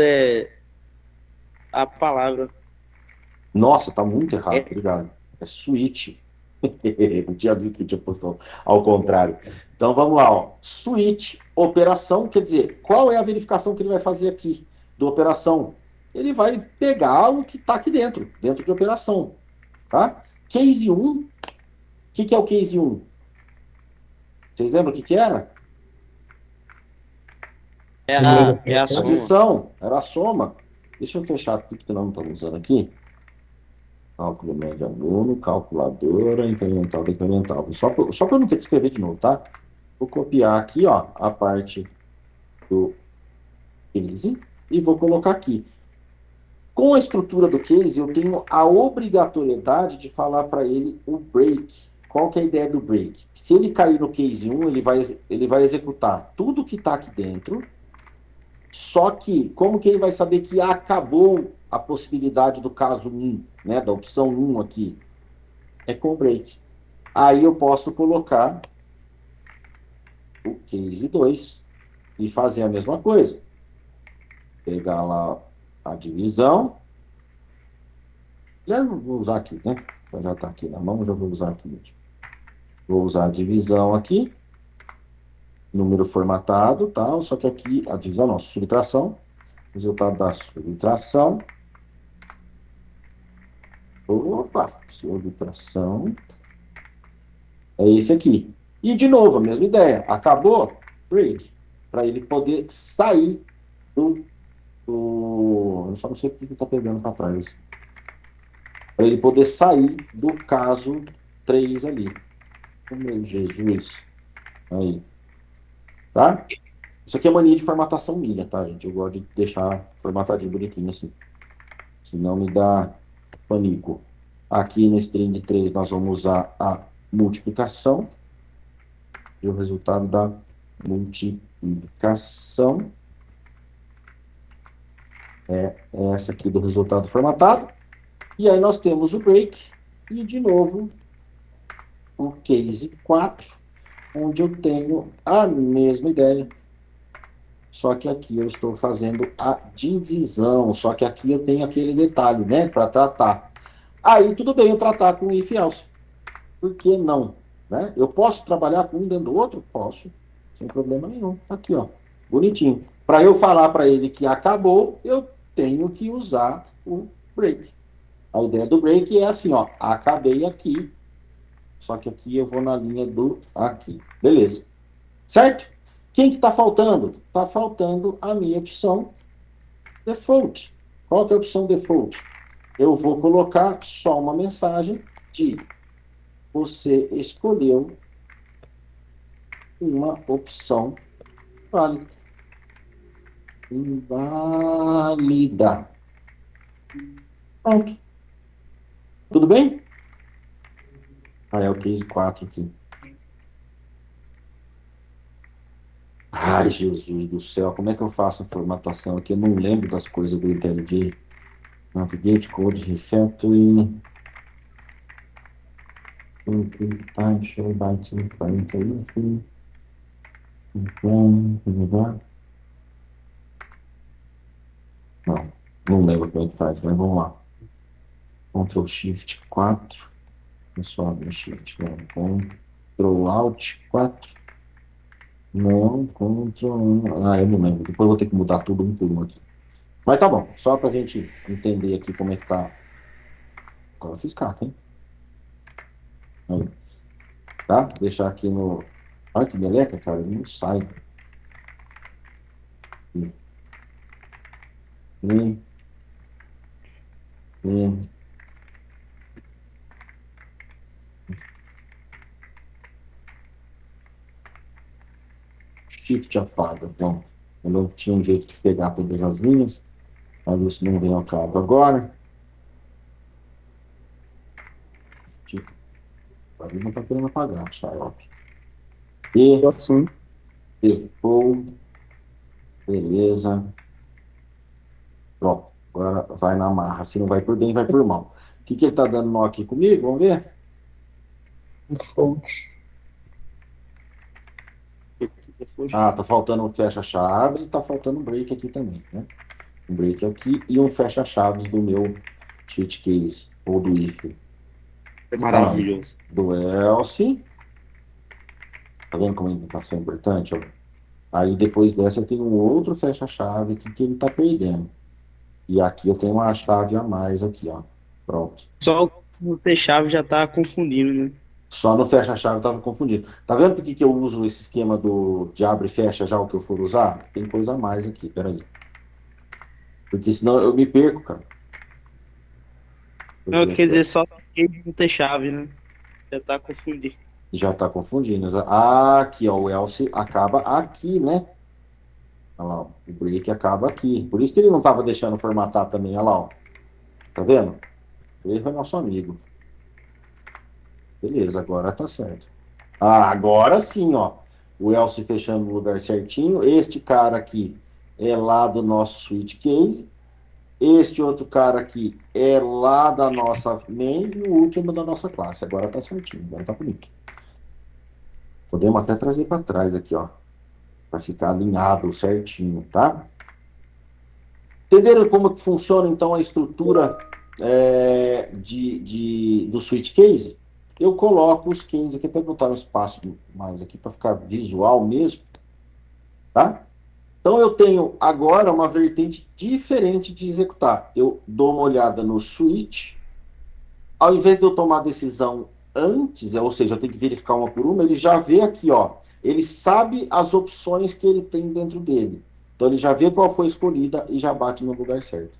a palavra. Nossa, tá muito errado, É. obrigado. É switch. Não tinha visto que tinha posto ao contrário. Então vamos lá, ó. Switch, operação, quer dizer, qual é a verificação que ele vai fazer aqui do operação? Ele vai pegar o que está aqui dentro de operação. Tá? Case 1, o que é o case 1? Vocês lembram o que era? É a soma. Adição, era a soma. Deixa eu fechar tudo que nós não estamos usando aqui. Cálculo médio aluno, calculadora, incremental, decremental. Só para eu não ter que escrever de novo, tá? Vou copiar aqui, ó, a parte do case e vou colocar aqui. Com a estrutura do case, eu tenho a obrigatoriedade de falar para ele o break. Qual que é a ideia do break? Se ele cair no case 1, ele vai executar tudo que está aqui dentro, só que, como que ele vai saber que acabou a possibilidade do caso 1, né, da opção 1 aqui? É com break. Aí eu posso colocar o case 2 e fazer a mesma coisa. Pegar lá a divisão. Já vou usar aqui, né? Já está aqui na mão, já vou usar aqui. Vou usar a divisão aqui. Número formatado, tal. Só que aqui, a divisão não, subtração. Resultado da subtração. Opa, subtração. É esse aqui. E, de novo, a mesma ideia. Acabou? Break. Para ele poder sair do... Eu só não sei porque ele está pegando para trás. Para ele poder sair do caso 3 ali. Oh, meu Jesus. Aí. Tá? Isso aqui é mania de formatação minha, tá, gente? Eu gosto de deixar formatadinho bonitinho assim. Senão me dá pânico. Aqui no string 3 nós vamos usar a multiplicação. E o resultado da multiplicação é essa aqui do resultado formatado. E aí nós temos o break. E, de novo, o case 4, onde eu tenho a mesma ideia. só que aqui eu estou fazendo a divisão, só que aqui eu tenho aquele detalhe, né, para tratar. Aí tudo bem eu tratar com if else. Por que não? Né? Eu posso trabalhar com um dentro do outro? Posso, sem problema nenhum. Tá aqui, ó, bonitinho. Para eu falar para ele que acabou, eu tenho que usar o break. A ideia do break é assim, ó, acabei aqui, só que aqui eu vou na linha do aqui. Beleza. Certo? Quem que está faltando? Está faltando a minha opção default. Qual que é a opção default? Eu vou colocar só uma mensagem de você escolheu uma opção válida. Inválida. Pronto. Tudo bem? Ah, é o case 4 aqui. Ai, Jesus do céu, como é que eu faço a formatação aqui? Eu não lembro das coisas do IntelliJ. Navigate, Code, Refactoring. Time, show, byte, parent, enfim. Não lembro como é que faz, mas vamos lá. Ctrl Shift 4. Eu só abro o Shift. Não. Ctrl Alt 4. Não, Ctrl. Eu não lembro. Depois eu vou ter que mudar tudo um por um aqui. Mas tá bom, só pra gente entender aqui como é que tá. Agora eu fiz caca, hein? Aí. Tá? Deixar aqui no. Olha que meleca, cara, ele não sai. E. Shift apaga. Pronto. Eu não tinha um jeito de pegar todas as linhas. Mas isso não vem ao cabo agora. Tipo, ali não está querendo apagar, Xarope. E Assim. default. Beleza. Pronto. Agora vai na marra. Se não vai por bem, vai por mal. O que ele está dando nó aqui comigo? Vamos ver? Default. Ah, tá faltando um fecha-chaves e tá faltando um break aqui também, né? Um break aqui e um fecha-chaves do meu cheat case, ou do if. É maravilhoso. Do else. Tá vendo como a indentação é importante? Ó? Aí depois dessa eu tenho um outro fecha-chave aqui que ele tá perdendo. E aqui eu tenho uma chave a mais aqui, ó. Pronto. Só o não ter chave já tá confundindo, né? Só no fecha-chave eu tava confundido. Tá vendo por que eu uso esse esquema de abre e fecha já o que eu for usar? Tem coisa a mais aqui, peraí. Porque senão eu me perco, cara. Não, quer dizer, só que não ter chave, né? Já tá confundindo. Já tá confundindo. Aqui, ó, o else acaba aqui, né? Olha lá, ó, o break acaba aqui. Por isso que ele não tava deixando formatar também, olha lá, ó. Tá vendo? Ele foi nosso amigo. Beleza, agora tá certo. Agora sim, ó. O else fechando no lugar certinho. Este cara aqui é lá do nosso switch case. Este outro cara aqui é lá da nossa main e o último da nossa classe. Agora tá certinho, agora tá bonito. Podemos até trazer para trás aqui, ó. Para ficar alinhado certinho, tá? Entenderam como que funciona, então, a estrutura do switch case? Eu coloco os cases aqui para botar um espaço mais aqui para ficar visual mesmo, tá? Então eu tenho agora uma vertente diferente de executar. Eu dou uma olhada no switch, ao invés de eu tomar a decisão antes, ou seja, eu tenho que verificar uma por uma, ele já vê aqui, ó, ele sabe as opções que ele tem dentro dele. Então ele já vê qual foi escolhida e já bate no lugar certo.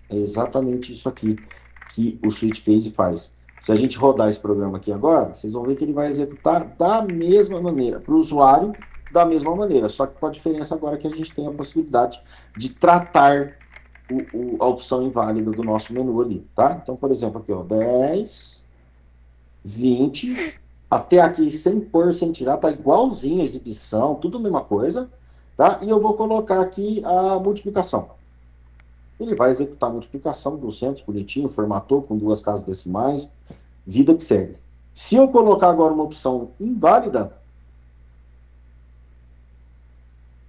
É exatamente isso aqui que o switch case faz. Se a gente rodar esse programa aqui agora, vocês vão ver que ele vai executar da mesma maneira, para o usuário, da mesma maneira, só que com a diferença agora que a gente tem a possibilidade de tratar a opção inválida do nosso menu ali, tá? Então, por exemplo, aqui, ó, 10, 20, até aqui 100% já tá igualzinho a exibição, tudo a mesma coisa, tá? E eu vou colocar aqui a multiplicação. Ele vai executar a multiplicação, 200, bonitinho, formatou com 2 casas decimais, vida que segue. Se eu colocar agora uma opção inválida,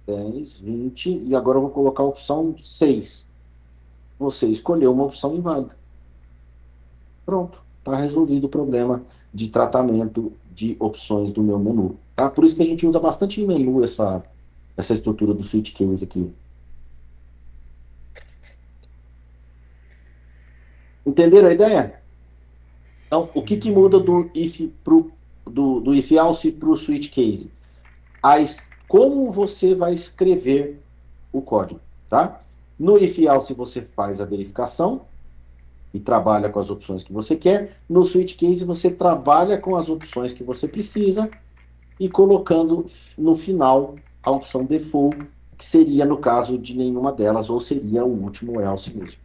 10, 20, e agora eu vou colocar a opção 6. Você escolheu uma opção inválida. Pronto, está resolvido o problema de tratamento de opções do meu menu. Tá? Por isso que a gente usa bastante em menu essa estrutura do switch case aqui. Entenderam a ideia? Então, o que muda do if else para o switch case? Como você vai escrever o código, tá? No if else você faz a verificação e trabalha com as opções que você quer. No switch case você trabalha com as opções que você precisa e colocando no final a opção default, que seria no caso de nenhuma delas, ou seria o último else mesmo.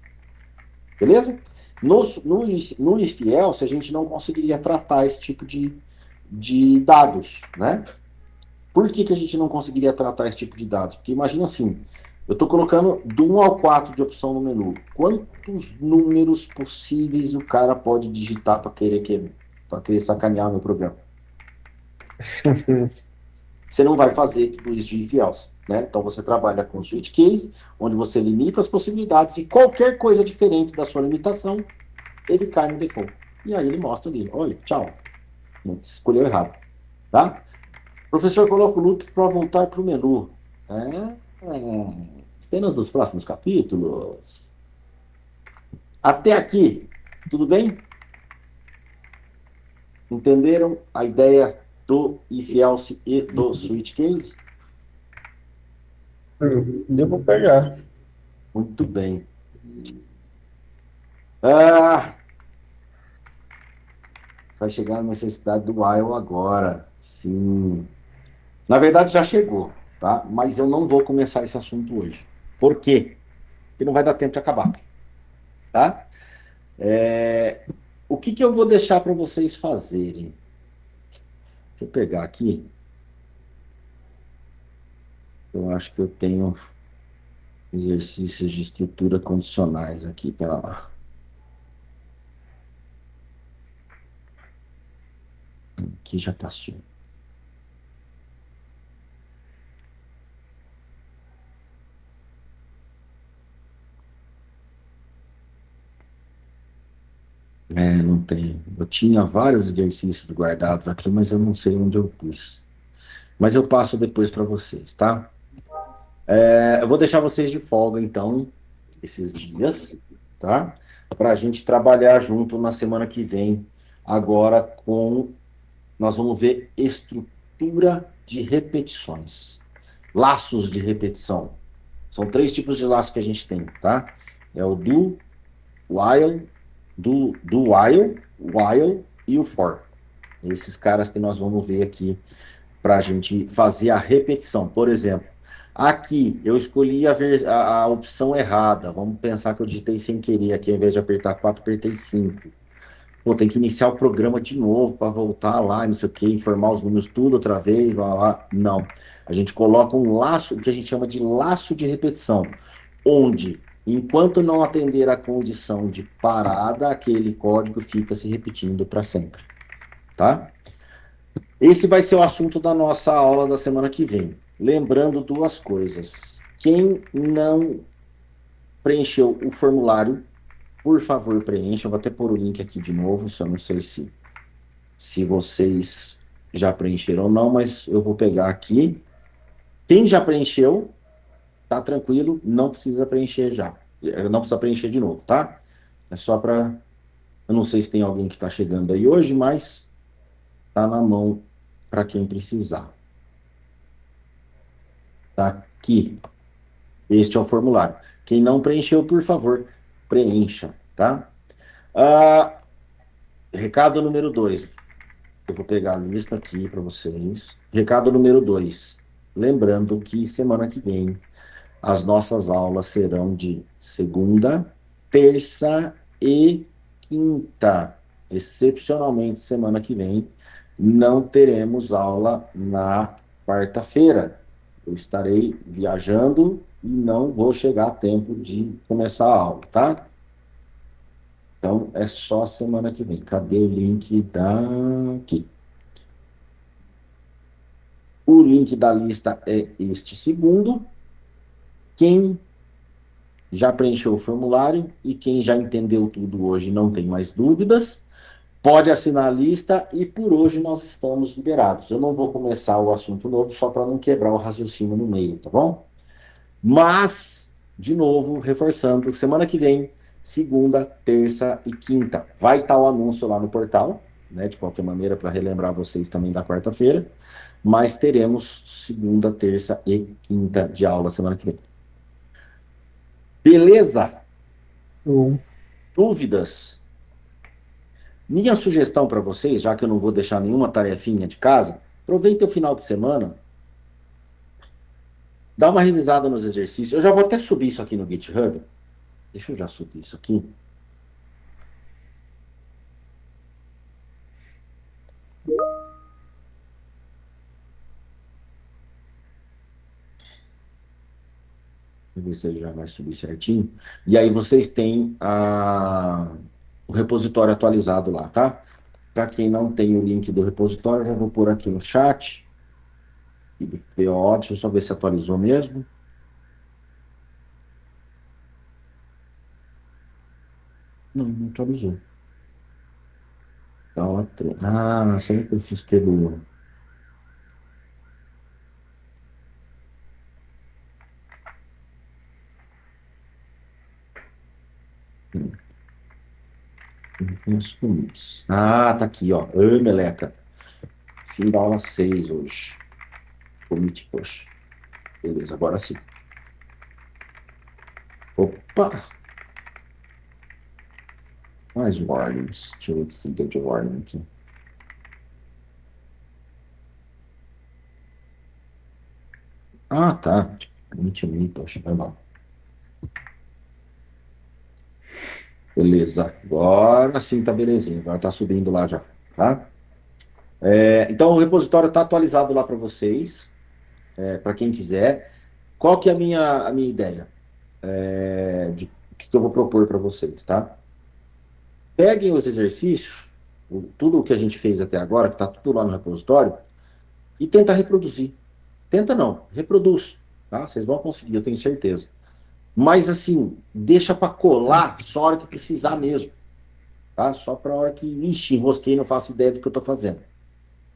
Beleza? No if else a gente não conseguiria tratar esse tipo de dados, né? Por que a gente não conseguiria tratar esse tipo de dados? Porque imagina assim, eu estou colocando do 1 ao 4 de opção no menu. Quantos números possíveis o cara pode digitar para querer sacanear meu programa? Você não vai fazer tudo isso de if else, né? Então você trabalha com switch case, onde você limita as possibilidades e qualquer coisa diferente da sua limitação, ele cai no default. E aí ele mostra ali, olha, tchau. Você escolheu errado, tá? Professor, coloca o loop para voltar para o menu. Cenas dos próximos capítulos. Até aqui, tudo bem? Entenderam a ideia do if else e do switch case? Devo pegar. Muito bem. Vai chegar a necessidade do while agora. Sim. Na verdade, já chegou, tá? Mas eu não vou começar esse assunto hoje. Por quê? Porque não vai dar tempo de acabar, tá? O que eu vou deixar para vocês fazerem? Deixa eu pegar aqui. Eu acho que eu tenho exercícios de estrutura condicionais aqui. Pera lá. Aqui já passou. Não tem. Eu tinha vários exercícios guardados aqui, mas eu não sei onde eu pus. Mas eu passo depois para vocês, tá? Eu vou deixar vocês de folga, então, esses dias, tá? Para a gente trabalhar junto na semana que vem, agora nós vamos ver estrutura de repetições. Laços de repetição. São 3 tipos de laços que a gente tem, tá? É o do, while, while e o for. Esses caras que nós vamos ver aqui para a gente fazer a repetição. Por exemplo, aqui eu escolhi a opção errada. Vamos pensar que eu digitei sem querer aqui, ao invés de apertar 4, apertei 5. Pô, tem que iniciar o programa de novo para voltar lá, não sei o que, informar os números tudo outra vez, lá. Não. A gente coloca um laço, que a gente chama de laço de repetição, onde, enquanto não atender a condição de parada, aquele código fica se repetindo para sempre. Tá? Esse vai ser o assunto da nossa aula da semana que vem. Lembrando 2 coisas. Quem não preencheu o formulário, por favor, preencha. Eu vou até pôr o link aqui de novo, só não sei se vocês já preencheram ou não, mas eu vou pegar aqui. Quem já preencheu, tá tranquilo, não precisa preencher já. Não precisa preencher de novo, tá? É só para... Eu não sei se tem alguém que está chegando aí hoje, mas tá na mão para quem precisar. Tá aqui. Este é o formulário. Quem não preencheu, por favor, preencha, tá? Recado número 2. Eu vou pegar a lista aqui para vocês. Recado número 2. Lembrando que semana que vem as nossas aulas serão de segunda, terça e quinta. Excepcionalmente, semana que vem, não teremos aula na quarta-feira. Eu estarei viajando e não vou chegar a tempo de começar a aula, tá? Então, é só semana que vem. Cadê o link daqui? O link da lista é este segundo. Quem já preencheu o formulário e quem já entendeu tudo hoje e não tem mais dúvidas, pode assinar a lista e por hoje nós estamos liberados. Eu não vou começar o assunto novo só para não quebrar o raciocínio no meio, tá bom? Mas, de novo, reforçando, semana que vem, segunda, terça e quinta, vai estar o anúncio lá no portal, né? De qualquer maneira, para relembrar vocês também da quarta-feira, mas teremos segunda, terça e quinta de aula semana que vem. Beleza? Show. Dúvidas? Minha sugestão para vocês, já que eu não vou deixar nenhuma tarefinha de casa, aproveita o final de semana, dá uma revisada nos exercícios. Eu já vou até subir isso aqui no GitHub. Deixa eu já subir isso aqui. Vou ver se ele já vai subir certinho. E aí vocês têm o repositório atualizado lá, tá? Para quem não tem o link do repositório, eu já vou pôr aqui no chat. PO, deixa eu só ver se atualizou mesmo. Não, não atualizou. Será que eu fiz pelo... Tá aqui, ó. Oi, meleca. Fim da aula 6 hoje. Commit push. Beleza, agora sim. Opa! Mais warnings. Deixa eu ver o que tem de warning aqui. Tá. Commit me, poxa, vai mal. Beleza. Agora sim tá belezinha. Agora tá subindo lá já, tá? Então o repositório tá atualizado lá para vocês, para quem quiser. Qual que é a minha ideia? De o que eu vou propor para vocês, tá? Peguem os exercícios, tudo o que a gente fez até agora, que está tudo lá no repositório, e tenta reproduzir. Tenta não, reproduz, tá? Vocês vão conseguir, eu tenho certeza. Mas assim, deixa para colar só a hora que precisar mesmo, tá? Só para a hora que, enrosquei, não faço ideia do que eu estou fazendo.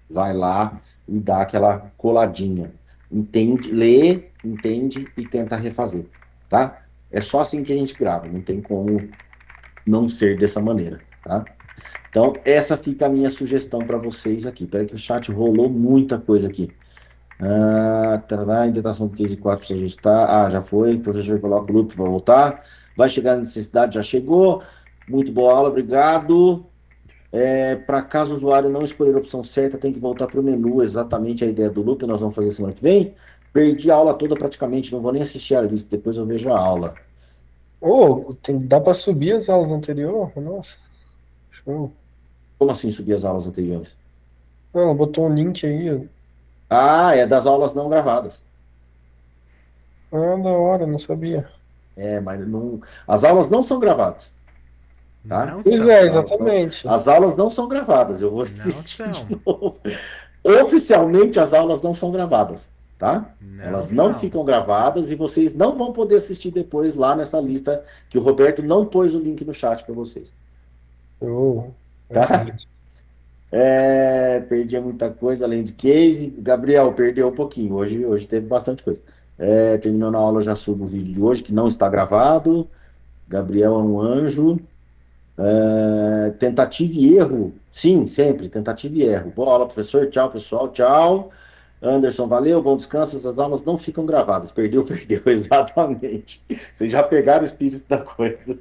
Vai lá e dá aquela coladinha. Entende, lê, entende e tenta refazer, tá? É só assim que a gente grava, não tem como não ser dessa maneira, tá? Então, essa fica a minha sugestão para vocês aqui. Espera que o chat rolou muita coisa aqui. Indentação do 15 e 4 precisa ajustar. Já foi. O professor coloca o loop para voltar. Vai chegar a necessidade, já chegou. Muito boa aula, obrigado. Para caso o usuário não escolher a opção certa, tem que voltar para o menu. Exatamente a ideia do loop, nós vamos fazer semana que vem. Perdi a aula toda praticamente, não vou nem assistir a lista, depois eu vejo a aula. Dá para subir as aulas anteriores? Nossa. Show. Como assim subir as aulas anteriores? Ela botou um link aí. É das aulas não gravadas. Da hora, não sabia. Mas não, as aulas não são gravadas. Tá? Não Pois são. exatamente. As aulas não são gravadas, eu vou Não insistir são. de novo. Oficialmente as aulas não são gravadas, tá? Elas não são. ficam gravadas e vocês não vão poder assistir depois lá nessa lista que o Roberto não pôs o link no chat para vocês. Show. Tá? Perdi muita coisa além de case. Gabriel, perdeu um pouquinho. Hoje teve bastante coisa. Terminando a aula, eu já subo o vídeo de hoje, que não está gravado. Gabriel é um anjo. Tentativa e erro. Sim, sempre, tentativa e erro. Boa aula, professor. Tchau, pessoal. Tchau. Anderson, valeu. Bom descanso. As aulas não ficam gravadas. Perdeu. Exatamente. Vocês já pegaram o espírito da coisa.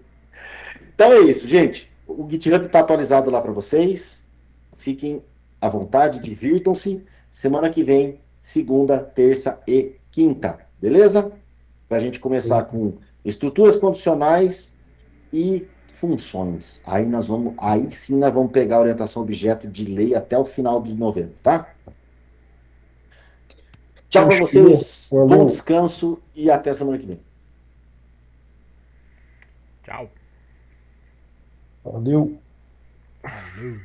Então é isso, gente. O GitHub está atualizado lá para vocês. Fiquem à vontade, divirtam-se. Semana que vem, segunda, terça e quinta. Beleza? Para a gente começar com estruturas condicionais e funções. Aí sim nós vamos pegar a orientação objeto de lei até o final de novembro, tá? Tchau para vocês. Bom descanso e até semana que vem. Tchau. Valeu. Valeu.